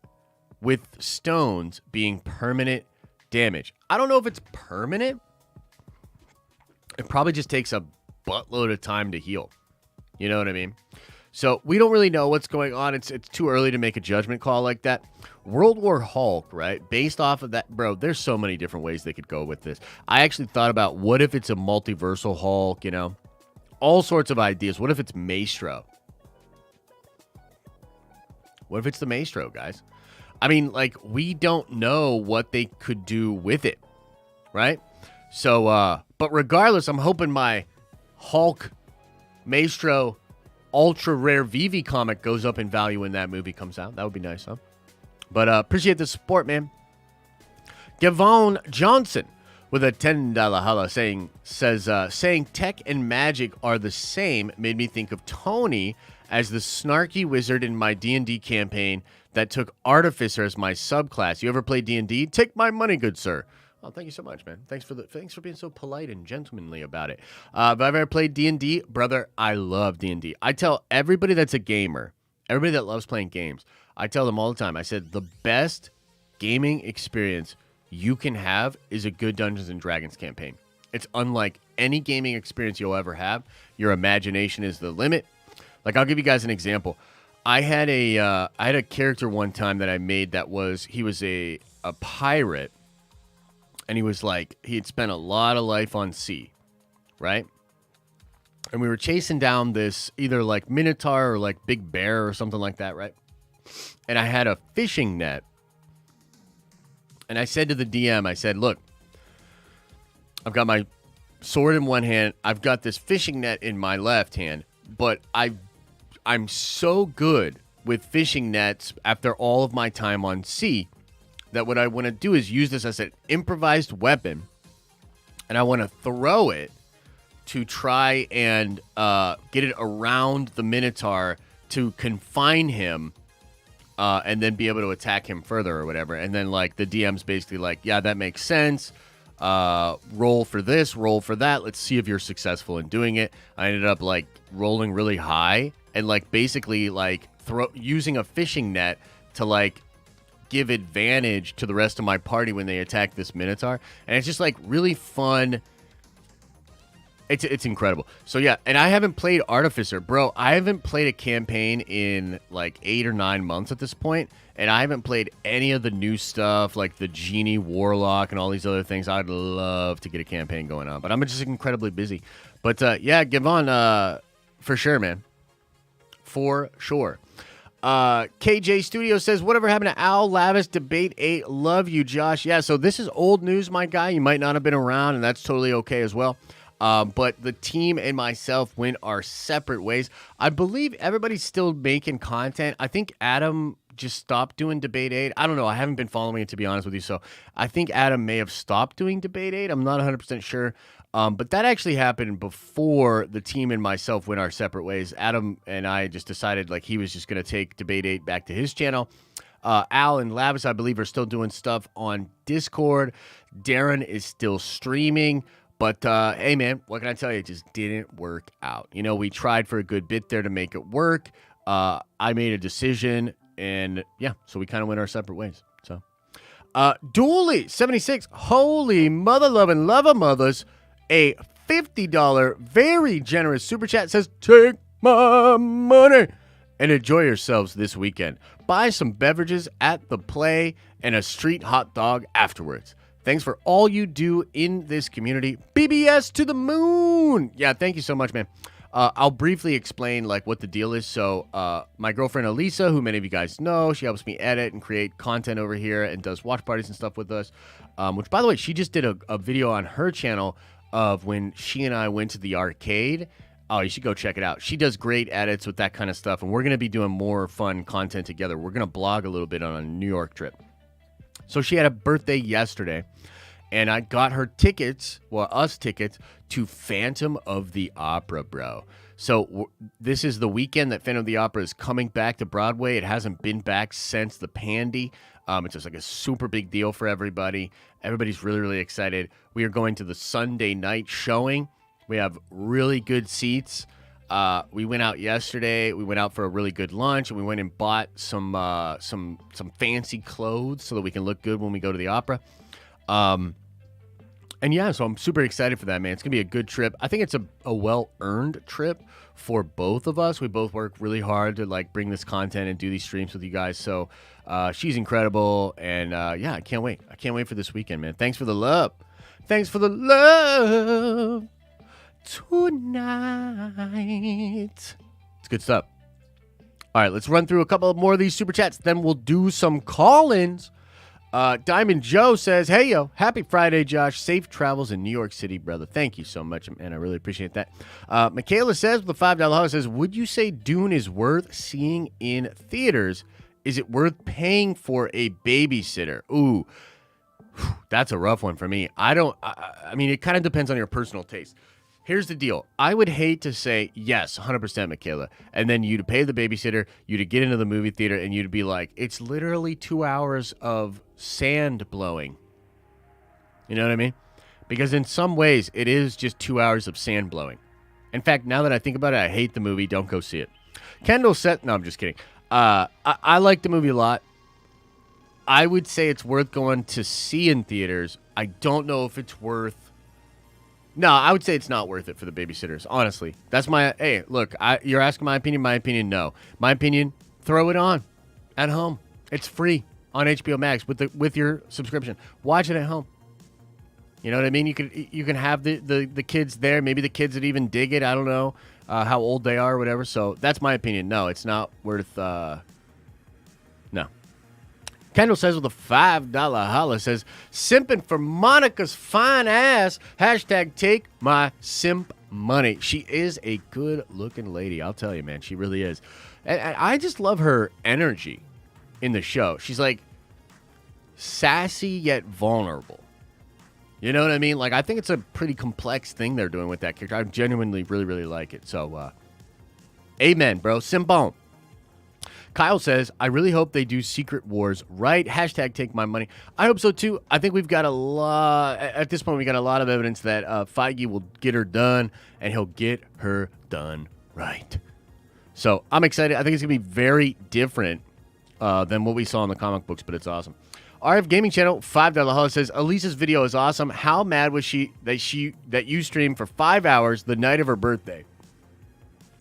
with stones being permanent damage? I don't know if it's permanent. It probably just takes a buttload of time to heal. You know what I mean? So we don't really know what's going on. It's too early to make a judgment call like that. World War Hulk, right? Based off of that, bro, there's so many different ways they could go with this. I actually thought about what if it's a multiversal Hulk, you know? All sorts of ideas. What if it's Maestro? What if it's the Maestro, guys? I mean, like, we don't know what they could do with it, right? So, but regardless, I'm hoping my Hulk Maestro ultra rare VV comic goes up in value when that movie comes out. That would be nice, huh? But appreciate the support, man. Gavon Johnson with a $10 holla saying tech and magic are the same made me think of Tony as the snarky wizard in my D&D campaign that took Artificer as my subclass. You ever play D&D? Take my money, good sir. Oh, thank you so much, man. Thanks for being so polite and gentlemanly about it. Have I ever played D&D? Brother, I love D&D. I tell everybody that's a gamer, everybody that loves playing games, I tell them all the time, I said, the best gaming experience you can have is a good Dungeons & Dragons campaign. It's unlike any gaming experience you'll ever have. Your imagination is the limit. Like, I'll give you guys an example. I had a character one time that I made that he was a pirate. And he was like, he had spent a lot of life on sea, right? And we were chasing down this either like Minotaur or like Big Bear or something like that, right? And I had a fishing net. And I said to the DM, I said, look, I've got my sword in one hand. I've got this fishing net in my left hand. But I'm so good with fishing nets after all of my time on sea that what I want to do is use this as an improvised weapon, and I want to throw it to try and get it around the Minotaur to confine him, and then be able to attack him further or whatever. And then, like, the DM's basically like, yeah, that makes sense. Roll for this, roll for that. Let's see if you're successful in doing it. I ended up, like, rolling really high and, like, basically, like, using a fishing net to, like, give advantage to the rest of my party when they attack this Minotaur. And it's just like really fun. It's incredible. So yeah, and I haven't played Artificer, bro. I haven't played a campaign in like 8 or 9 months at this point, and I haven't played any of the new stuff like the Genie Warlock and all these other things. I'd love to get a campaign going on, but I'm just incredibly busy. But yeah, Gavon, for sure, man. For sure. KJ Studio says, whatever happened to Al Lavis Debate 8? Love you, Josh. Yeah, so this is old news, my guy. You might not have been around, and that's totally okay as well. But the team and myself went our separate ways. I believe everybody's still making content. I think Adam just stopped doing Debate 8. I don't know. I haven't been following it, to be honest with you. So I think Adam may have stopped doing Debate 8. I'm not 100% sure. But that actually happened before the team and myself went our separate ways. Adam and I just decided like he was just going to take Debate 8 back to his channel. Al and Lavis, I believe, are still doing stuff on Discord. Darren is still streaming. But, hey, man, what can I tell you? It just didn't work out. You know, we tried for a good bit there to make it work. I made a decision, and, yeah, so we kind of went our separate ways. So, Dooley76, holy mother-loving lover mothers, a $50 very generous super chat says, take my money and enjoy yourselves this weekend. Buy some beverages at the play and a street hot dog afterwards. Thanks for all you do in this community. BBS to the moon. Yeah, thank you so much, man. I'll briefly explain like what the deal is. So my girlfriend Elisa, who many of you guys know, she helps me edit and create content over here and does watch parties and stuff with us. Which, by the way, she just did a video on her channel of when she and I went to the arcade. Oh, you should go check it out. She does great edits with that kind of stuff, and we're going to be doing more fun content together. We're going to blog a little bit on a New York trip. So she had a birthday yesterday, and I got her tickets, well, us tickets, to Phantom of the Opera, bro. So this is the weekend that Phantom of the Opera is coming back to Broadway. It hasn't been back since the Pandy. It's just like a super big deal for everybody. Everybody's really, really excited. We are going to the Sunday night showing. We have really good seats. We went out yesterday. We went out for a really good lunch, and we went and bought some fancy clothes so that we can look good when we go to the opera. And yeah, so I'm super excited for that, man. It's gonna be a good trip. I think it's a well-earned trip for both of us. We both work really hard to like bring this content and do these streams with you guys. So she's incredible, and yeah, I can't wait. I can't wait for this weekend, man. Thanks for the love. Thanks for the love. Tonight. It's good stuff. All right, let's run through a couple more of these super chats. Then we'll do some call-ins. Diamond Joe says, hey, yo, happy Friday, Josh. Safe travels in New York City, brother. Thank you so much, man. I really appreciate that. Michaela says, with the $5 hug, says, would you say Dune is worth seeing in theaters? Is it worth paying for a babysitter? Ooh, that's a rough one for me. I mean, it kind of depends on your personal taste. Here's the deal. I would hate to say, yes, 100%, Michaela, and then you to pay the babysitter, you to get into the movie theater, and you to be like, it's literally 2 hours of sand blowing. You know what I mean? Because in some ways, it is just 2 hours of sand blowing. In fact, now that I think about it, I hate the movie. Don't go see it. Kendall said, no, I'm just kidding. I like the movie a lot. I would say it's worth going to see in theaters. I don't know if it's worth... No, I would say it's not worth it for the babysitters, honestly. That's my... Hey, look, you're asking my opinion. My opinion, no. My opinion, throw it on at home. It's free on HBO Max with your subscription. Watch it at home. You know what I mean? You can have the kids there. Maybe the kids that even dig it. I don't know how old they are or whatever. So that's my opinion. No, it's not worth... No. Kendall says with a $5 holla, says, simping for Monica's fine ass. Hashtag take my simp money. She is a good-looking lady. I'll tell you, man. She really is. And I just love her energy in the show. She's like sassy yet vulnerable. You know what I mean? Like, I think it's a pretty complex thing they're doing with that character. I genuinely really, really like it. So, amen, bro. Simpon. Kyle says, I really hope they do Secret Wars right. Hashtag take my money. I hope so, too. I think we've got a lot, at this point, we got a lot of evidence that Feige will get her done, and he'll get her done right. So I'm excited. I think it's going to be very different than what we saw in the comic books, but it's awesome. RF Gaming Channel, $5 holla says, Elisa's video is awesome. How mad was she that you streamed for 5 hours the night of her birthday?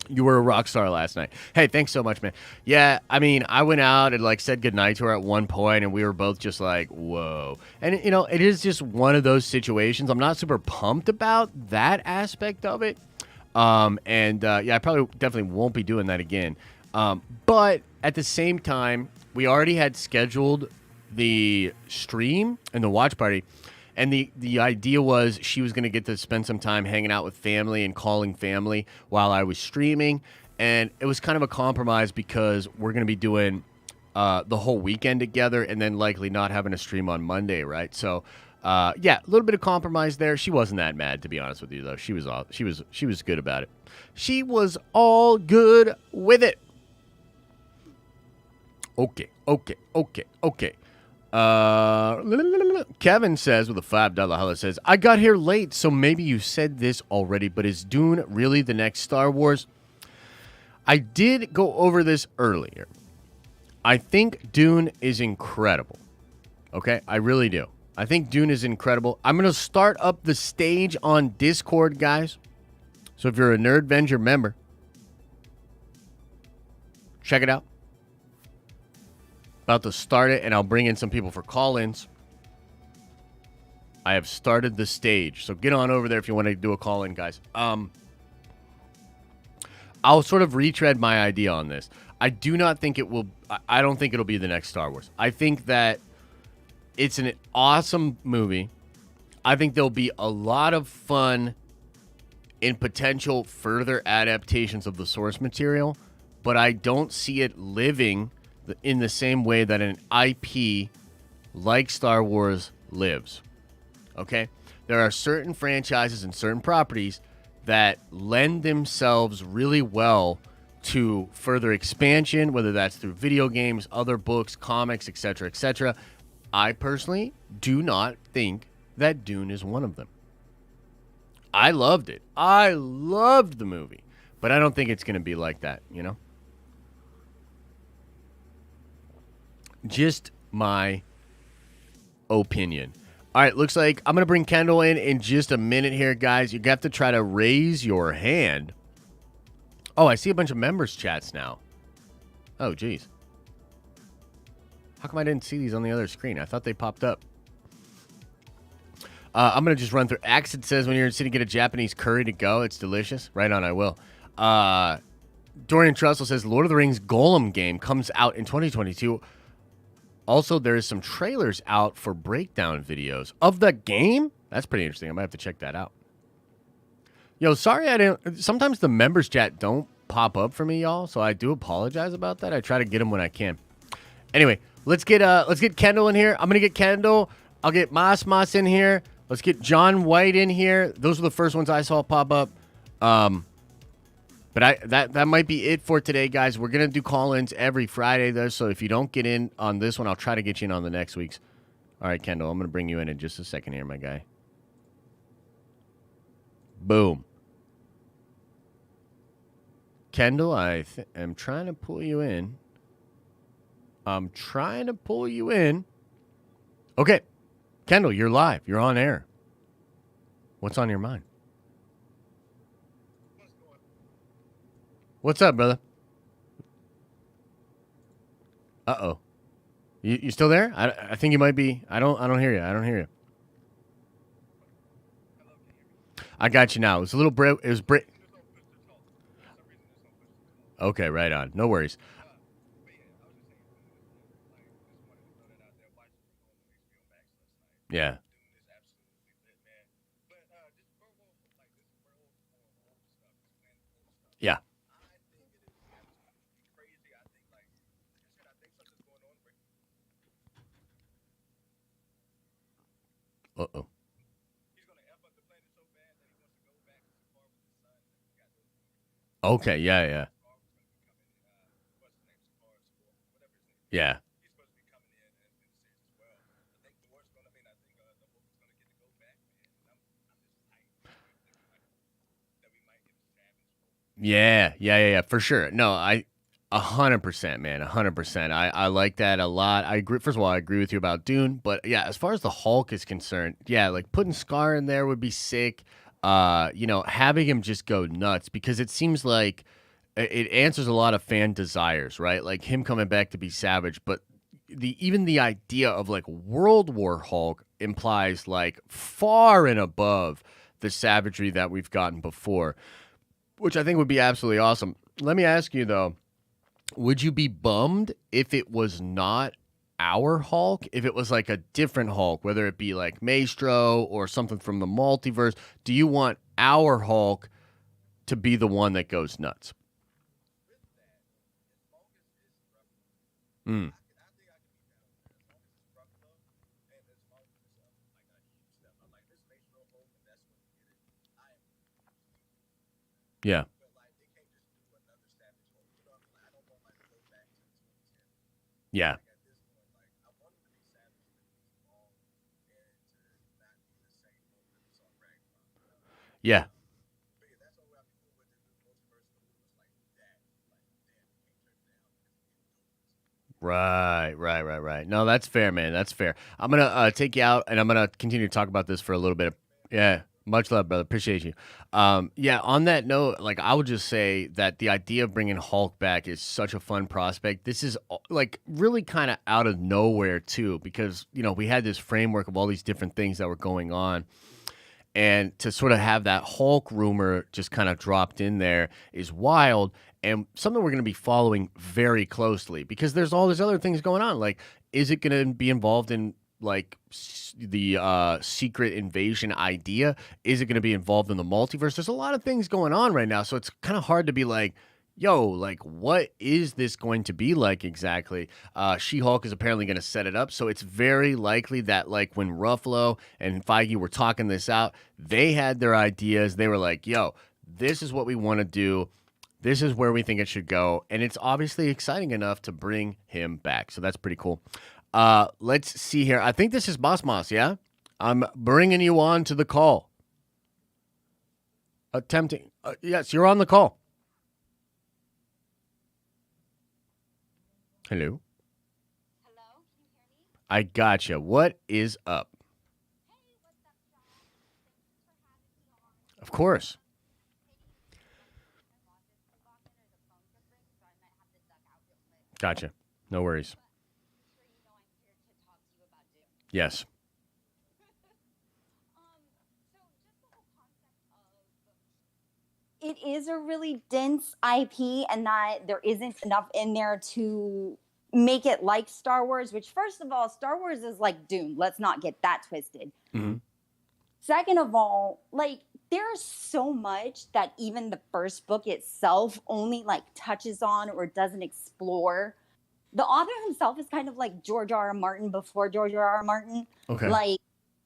You were a rock star last night. Hey, thanks so much, man. Yeah, I mean, I went out and, like, said goodnight to her at one point, and we were both just like, whoa. And, you know, it is just one of those situations. I'm not super pumped about that aspect of it. Yeah, I probably definitely won't be doing that again. But at the same time, we already had scheduled the stream and the watch party. And the idea was she was going to get to spend some time hanging out with family and calling family while I was streaming. And it was kind of a compromise because we're going to be doing the whole weekend together, and then likely not having a stream on Monday, right? So, yeah, a little bit of compromise there. She wasn't that mad, to be honest with you, though. She was good about it. She was all good with it. Okay. Kevin says with a $5 holla says, I got here late, so maybe you said this already, but is Dune really the next Star Wars? I did go over this earlier. I think Dune is incredible. Okay, I really do. I think Dune is incredible. I'm going to start up the stage on Discord, guys. So if you're a NERDVENGER member, check it out. About to start it, and I'll bring in some people for call-ins. I have started the stage, so get on over there if you want to do a call-in, guys. I'll sort of retread my idea on this. I do not think it will. I don't think it'll be the next Star Wars. I think that it's an awesome movie. I think there'll be a lot of fun in potential further adaptations of the source material, but I don't see it living in the same way that an IP like Star Wars lives. Okay? There are certain franchises and certain properties that lend themselves really well to further expansion, whether that's through video games, other books, comics, etc., etc. I personally do not think that Dune is one of them. I loved it. I loved the movie, but I don't think it's going to be like that, you know? Just my opinion. All right, looks like I'm going to bring Kendall in just a minute here, guys. You have to try to raise your hand. Oh, I see a bunch of members chats now. Oh, geez. How come I didn't see these on the other screen? I thought they popped up. I'm going to just run through. Axid says, when you're in city, get a Japanese curry to go. It's delicious. Right on, I will. Dorian Trussell says, Lord of the Rings Golem game comes out in 2022. Also, there is some trailers out for breakdown videos of the game. That's pretty interesting. I might have to check that out. Yo, sorry I didn't. Sometimes the members chat don't pop up for me, y'all. So I do apologize about that. I try to get them when I can. Anyway, let's get Kendall in here. I'm gonna get Kendall. I'll get Mas in here. Let's get John White in here. Those are the first ones I saw pop up. But that might be it for today, guys. We're going to do call-ins every Friday, though, so if you don't get in on this one, I'll try to get you in on the next week's. All right, Kendall, I'm going to bring you in just a second here, my guy. Boom. Kendall, I'm trying to pull you in. Okay. Kendall, you're live. You're on air. What's on your mind? What's up, brother? Uh-oh. You still there? I think you might be. I don't hear you. I got you now. It was a little Okay, right on. No worries. Yeah. Yeah. Uh-oh. Okay, yeah. Yeah. Yeah, for sure. No, 100%, man, 100%. I like that a lot. I agree. First of all, I agree with you about Dune, but yeah, as far as the Hulk is concerned, yeah, like putting Scar in there would be sick. Having him just go nuts because it seems like it answers a lot of fan desires, right? Like him coming back to be Savage, but even the idea of like World War Hulk implies like far and above the savagery that we've gotten before, which I think would be absolutely awesome. Let me ask you though, would you be bummed if it was not our Hulk? If it was like a different Hulk, whether it be like Maestro or something from the multiverse? Do you want our Hulk to be the one that goes nuts? Yeah. Yeah. Yeah. Right. No, that's fair, man. That's fair. I'm gonna take you out, and I'm gonna continue to talk about this for a little bit. Yeah, much love, brother. Appreciate you. Yeah. On that note, like I would just say that the idea of bringing Hulk back is such a fun prospect. This is like really kind of out of nowhere too, because we had this framework of all these different things that were going on, and to sort of have that Hulk rumor just kind of dropped in there is wild, and something we're going to be following very closely because there's all these other things going on. Like, is it going to be involved in like the secret invasion idea? Is it going to be involved in the multiverse? There's a lot of things going on right now, so it's kind of hard to be like, yo, like, what is this going to be like exactly? She-Hulk is apparently going to set it up, so it's very likely that, like, when Ruffalo and Feige were talking this out, they had their ideas. They were like, yo, this is what we want to do. This is where we think it should go, and it's obviously exciting enough to bring him back, so that's pretty cool. Let's see here. I think this is Boss Moss, yeah? I'm bringing you on to the call. Attempting. Yes, you're on the call. Hello. I gotcha. What is up? Of course. Gotcha. No worries. Yes. It is a really dense IP, and that there isn't enough in there to make it like Star Wars, which, first of all, Star Wars is like Dune. Let's not get that twisted. Mm-hmm. Second of all, like, there's so much that even the first book itself only like touches on or doesn't explore. The author himself is kind of like George R. R. Martin before George R. R. Martin. Okay. Like,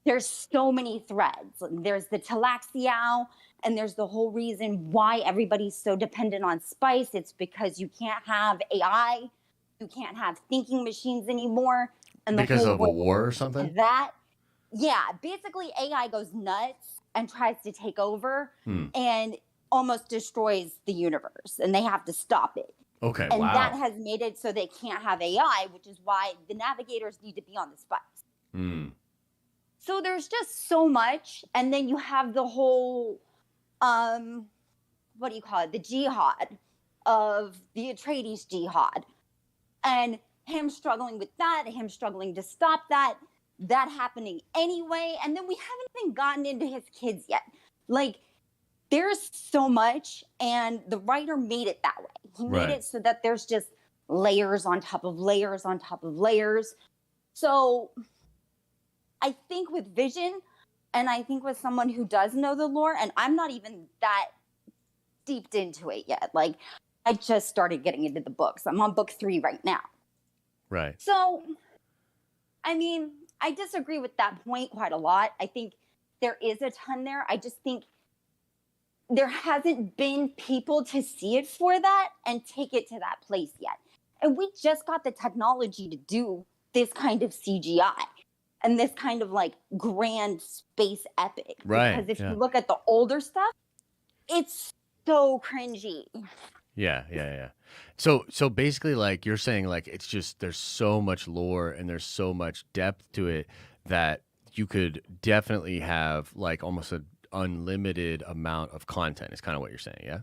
there's so many threads. There's the Talaxiao, and there's the whole reason why everybody's so dependent on spice. It's because you can't have AI, you can't have thinking machines anymore, and the Because whole of a war or something? that, yeah, basically AI goes nuts and tries to take over and almost destroys the universe, and they have to stop it. Okay, And wow. that has made it so they can't have AI, which is why the navigators need to be on the spice. So there's just so much. And then you have the whole, what do you call it? The jihad of the Atreides jihad. And him struggling with that, him struggling to stop that happening anyway. And then we haven't even gotten into his kids yet. Like, there's so much, and the writer made it that way. He made it so that there's just layers on top of layers on top of layers. So I think with Vision, and I think with someone who does know the lore, and I'm not even that steeped into it yet. Like, I just started getting into the books. I'm on book 3 right now. Right. So, I mean, I disagree with that point quite a lot. I think there is a ton there. I just think there hasn't been people to see it for that and take it to that place yet. And we just got the technology to do this kind of CGI and this kind of like grand space epic. Right. Because if you look at the older stuff, it's so cringy. Yeah. So basically, like you're saying, like it's just there's so much lore and there's so much depth to it that you could definitely have like almost an unlimited amount of content. Is kind of what you're saying, yeah?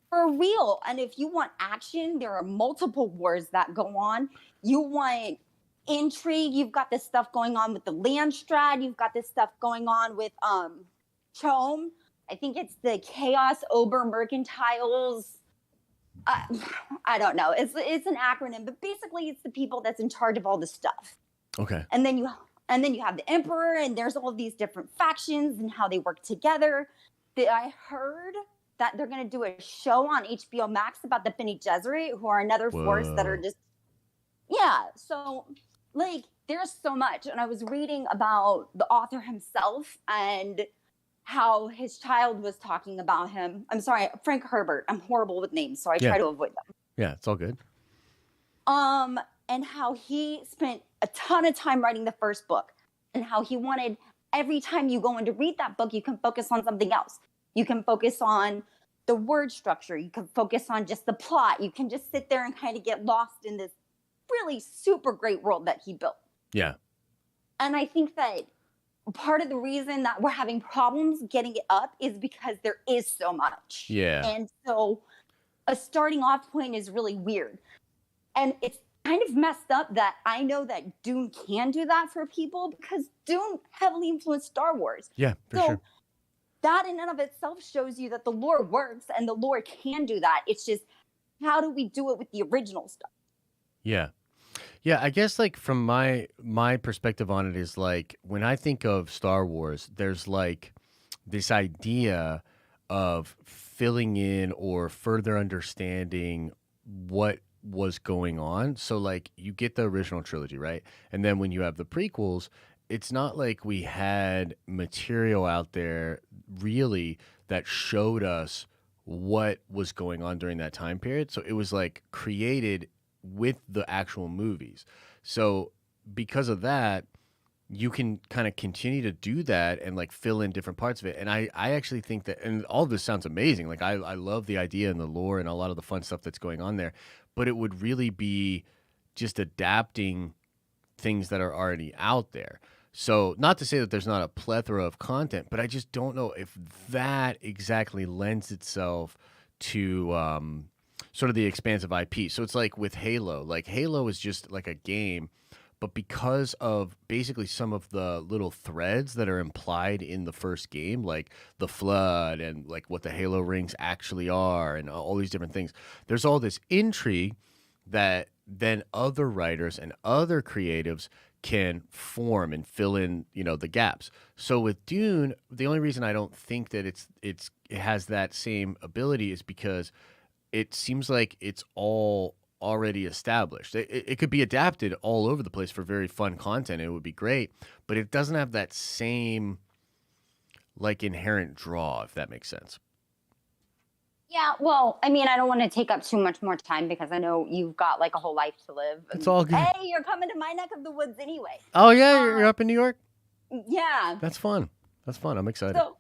For real. And if you want action, there are multiple wars that go on. You want intrigue, you've got this stuff going on with the Landstrad, you've got this stuff going on with Chome. I think it's the Chaos Ober Mercantiles. I don't know. It's an acronym, but basically it's the people that's in charge of all the stuff. Okay. And then you have the Emperor, and there's all of these different factions and how they work together. I heard that they're going to do a show on HBO Max about the Bene Gesserit, who are another force that are just, yeah. So, like, there's so much. And I was reading about the author himself, and how his child was talking about him. I'm sorry, Frank Herbert. I'm horrible with names, so I Yeah. try to avoid them. Yeah, it's all good. And how he spent a ton of time writing the first book, and how he wanted every time you go in to read that book, you can focus on something else. You can focus on the word structure. You can focus on just the plot. You can just sit there and kind of get lost in this really super great world that he built. Yeah. And I think that part of the reason that we're having problems getting it up is because there is so much. Yeah. And so a starting off point is really weird. And it's kind of messed up that I know that Dune can do that for people, because Dune heavily influenced Star Wars. Yeah, for So sure. that in and of itself shows you that the lore works and the lore can do that. It's just, how do we do it with the original stuff? Yeah. Yeah, I guess like from my perspective on it is like when I think of Star Wars, there's like this idea of filling in or further understanding what was going on. So like you get the original trilogy, right? And then when you have the prequels, it's not like we had material out there really that showed us what was going on during that time period. So it was like created with the actual movies. So because of that, you can kind of continue to do that and like fill in different parts of it. And I actually think that, and all of this sounds amazing. Like I love the idea and the lore and a lot of the fun stuff that's going on there, but it would really be just adapting things that are already out there. So not to say that there's not a plethora of content, but I just don't know if that exactly lends itself to sort of the expansive IP. So it's like with Halo. Like Halo is just like a game, but because of basically some of the little threads that are implied in the first game, like the flood and like what the Halo rings actually are and all these different things, there's all this intrigue that then other writers and other creatives can form and fill in, the gaps. So with Dune, the only reason I don't think that it has that same ability is because it seems like it's all already established. It could be adapted all over the place for very fun content. It would be great, but it doesn't have that same like inherent draw, if that makes sense. Yeah, well, I mean, I don't want to take up too much more time because I know you've got like a whole life to live. It's all good. Hey, you're coming to my neck of the woods anyway. Oh yeah, you're up in New York? Yeah. That's fun. I'm excited. So,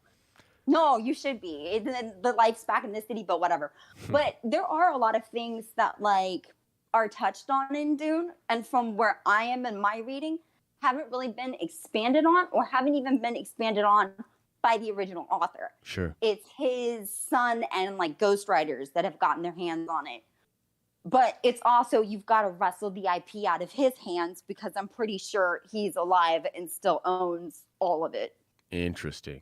no, you should be. The life's back in the city, but whatever. But there are a lot of things that like are touched on in Dune, and from where I am in my reading, haven't really been expanded on, or haven't even been expanded on by the original author. Sure. It's his son and like ghostwriters that have gotten their hands on it. But it's also, you've got to wrestle the IP out of his hands, because I'm pretty sure he's alive and still owns all of it. Interesting.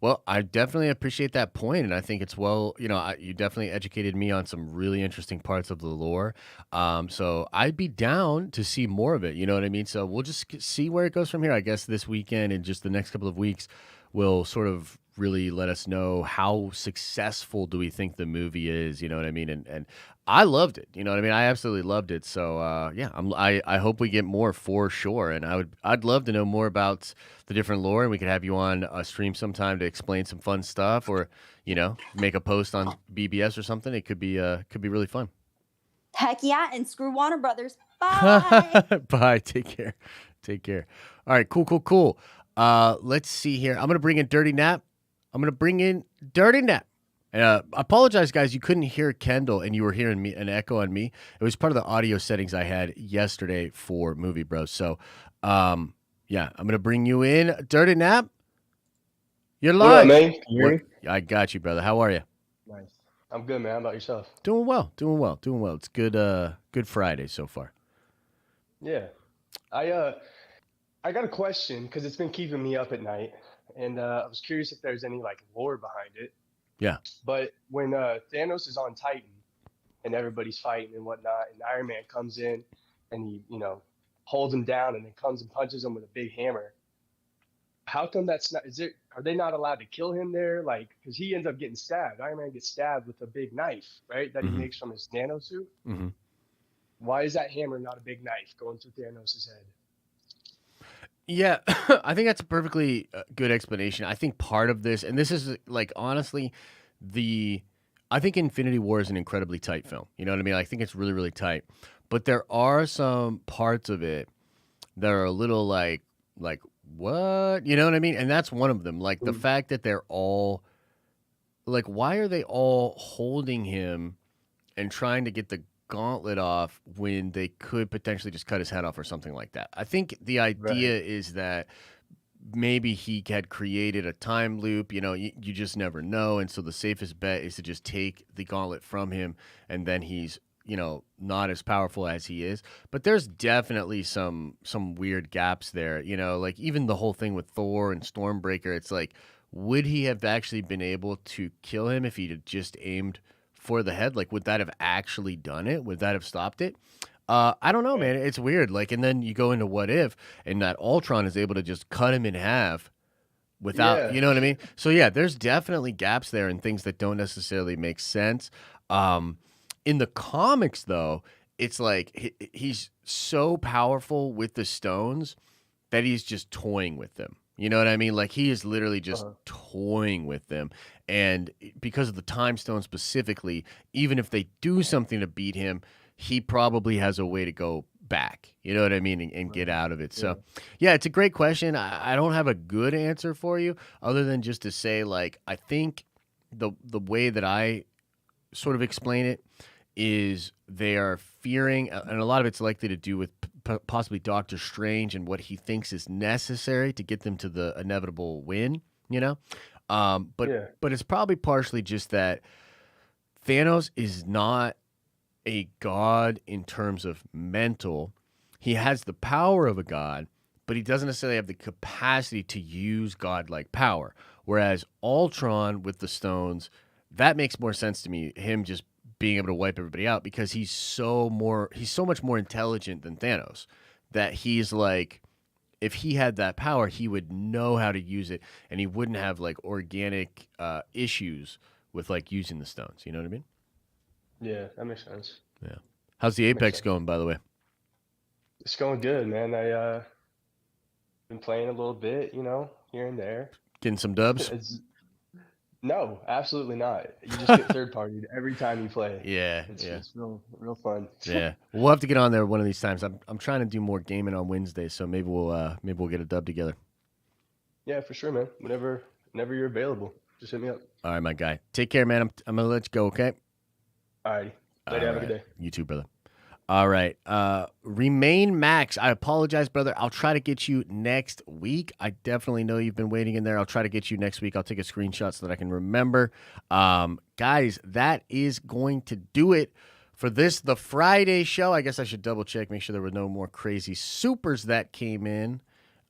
Well, I definitely appreciate that point, and I think it's you definitely educated me on some really interesting parts of the lore. So I'd be down to see more of it. You know what I mean? So we'll just see where it goes from here. I guess this weekend and just the next couple of weeks will sort of really let us know how successful do we think the movie is. You know what I mean? And I loved it. You know what I mean? I absolutely loved it. So yeah, I hope we get more for sure. And I'd love to know more about the different lore, and we could have you on a stream sometime to explain some fun stuff, or make a post on BBS or something. It could be really fun. Heck yeah, and screw Warner Brothers. Bye. Bye. Take care. All right. Cool. Let's see here. I'm gonna bring in Dirty Nap. I apologize, guys. You couldn't hear Kendall, and you were hearing me an echo on me. It was part of the audio settings I had yesterday for Movie Bros. So, yeah, I'm gonna bring you in, Dirty Nap. You're live. What up, man? Can you hear me? I got you, brother. How are you? Nice. I'm good, man. How about yourself? Doing well. It's good Friday so far. Yeah. I got a question because it's been keeping me up at night, and I was curious if there's any like lore behind it. Yeah. But when Thanos is on Titan and everybody's fighting and whatnot, and Iron Man comes in and he, holds him down and then comes and punches him with a big hammer. How come that's not? Are they not allowed to kill him there? Like, because he ends up getting stabbed. Iron Man gets stabbed with a big knife, right? That he makes from his nano suit. Mm-hmm. Why is that hammer not a big knife going through Thanos' head? Yeah, I think that's a perfectly good explanation. I think part of this, and this is like honestly, the I think Infinity War is an incredibly tight film. You know what I mean? I think it's really, really tight. But there are some parts of it that are a little like what? You know what I mean? And that's one of them. Like the Mm. fact that they're all like, why are they all holding him and trying to get the gauntlet off when they could potentially just cut his head off or something like that? I think the Right. idea is that maybe he had created a time loop. You know, you just never know. And so the safest bet is to just take the gauntlet from him, and then he's, you know, not as powerful as he is. But there's definitely some weird gaps there. You know, like even the whole thing with Thor and Stormbreaker, it's like, would he have actually been able to kill him if he'd have just aimed for the head? Like, would that have actually done it? Would that have stopped it? I don't know, Right. man. It's weird. Like, and then you go into what if, and that Ultron is able to just cut him in half without, Yeah. you know what I mean? So yeah, there's definitely gaps there and things that don't necessarily make sense. Um, in the comics, though, it's like he's so powerful with the stones that he's just toying with them. You know what I mean? Like he is literally just Uh-huh. toying with them. And because of the time stone specifically, even if they do something to beat him, he probably has a way to go back. You know what I mean? And get Right. out of it. Yeah. So, yeah, it's a great question. I don't have a good answer for you other than just to say, like, I think the way that I sort of explain it is they are fearing, and a lot of it's likely to do with possibly Doctor Strange and what he thinks is necessary to get them to the inevitable win. You know, um, but Yeah. but it's probably partially just that Thanos is not a god in terms of mental. He has the power of a god, but he doesn't necessarily have the capacity to use godlike power. Whereas Ultron with the stones, that makes more sense to me. Him just being able to wipe everybody out because he's so much more intelligent than Thanos that he's like if he had that power, he would know how to use it and he wouldn't have like organic issues with like using the stones. You know what I mean? Yeah. That makes sense. Yeah. How's the That makes Apex sense. going, by the way? It's going good, man. I been playing a little bit, here and there. Getting some dubs? It's no, absolutely not. You just get third partied every time you play. Yeah, It's yeah, it's real fun. yeah. We'll have to get on there one of these times. I'm trying to do more gaming on Wednesdays, so maybe we'll get a dub together. Yeah, for sure, man. Whenever you're available, just hit me up. All right, my guy. Take care, man. I'm gonna let you go. Okay. Alrighty. Later. All Have a good right. day. You too, brother. All right. Remain Max. I apologize, brother. I'll try to get you next week. I definitely know you've been waiting in there. I'll try to get you next week. I'll take a screenshot so that I can remember. Guys, that is going to do it for the Friday show. I guess I should double check, make sure there were no more crazy supers that came in.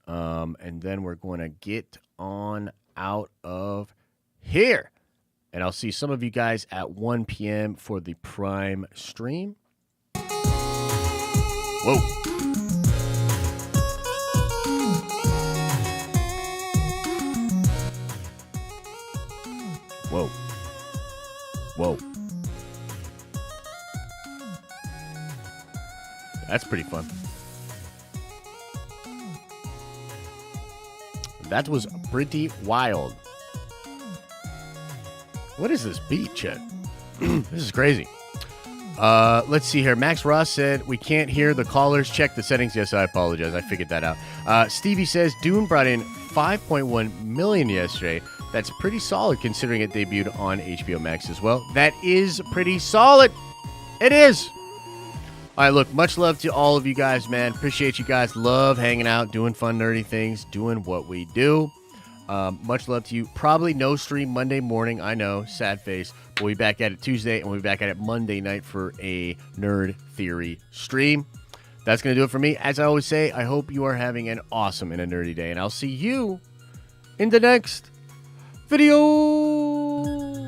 And then we're going to get on out of here. And I'll see some of you guys at 1 p.m. for the Prime stream. Whoa. Whoa. Whoa. That's pretty fun. That was pretty wild. What is this beat, Chet? This is crazy. Let's see here. Max Ross said, we can't hear the callers. Check the settings. Yes, I apologize. I figured that out. Stevie says, Dune brought in 5.1 million yesterday. That's pretty solid considering it debuted on HBO Max as well. That is pretty solid. It is. All right, look, much love to all of you guys, man. Appreciate you guys. Love hanging out, doing fun, nerdy things, doing what we do. Much love to you. Probably no stream Monday morning. I know, sad face. We'll be back at it Tuesday, and we'll be back at it Monday night for a Nerd Theory stream. That's going to do it for me. As I always say, I hope you are having an awesome and a nerdy day, and I'll see you in the next video.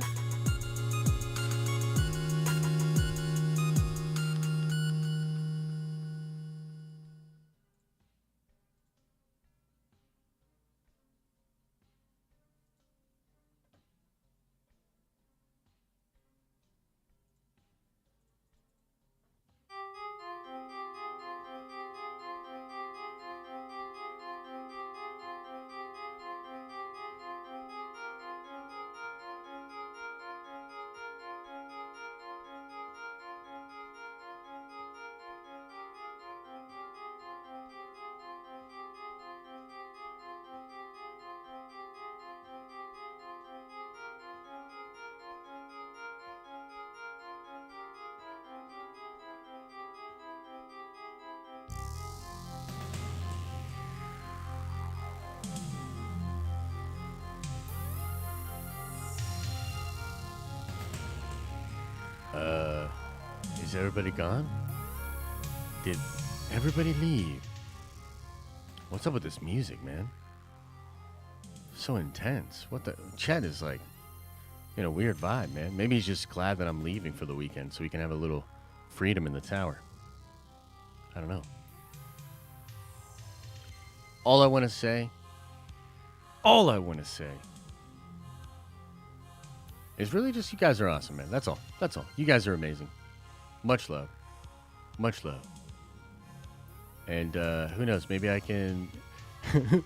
Is everybody gone? Did everybody leave? What's up with this music, man? So intense. What the? Chet is like in a weird vibe, man. Maybe he's just glad that I'm leaving for the weekend so we can have a little freedom in the tower. I don't know. All I want to say is really just you guys are awesome, man. That's all. That's all. You guys are amazing. Much love. Much love. And who knows? Maybe I can... Do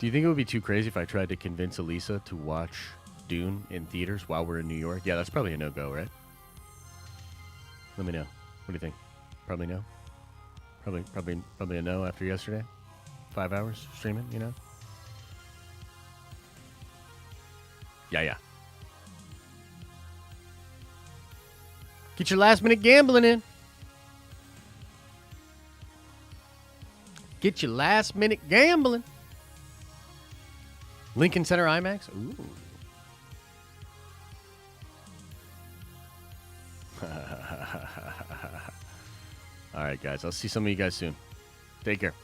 you think it would be too crazy if I tried to convince Elisa to watch Dune in theaters while we're in New York? Yeah, that's probably a no-go, right? Let me know. What do you think? Probably no? Probably a no after yesterday? 5 hours streaming, you know? Yeah. Get your last-minute gambling in. Get your last-minute gambling. Lincoln Center IMAX? Ooh. All right, guys. I'll see some of you guys soon. Take care.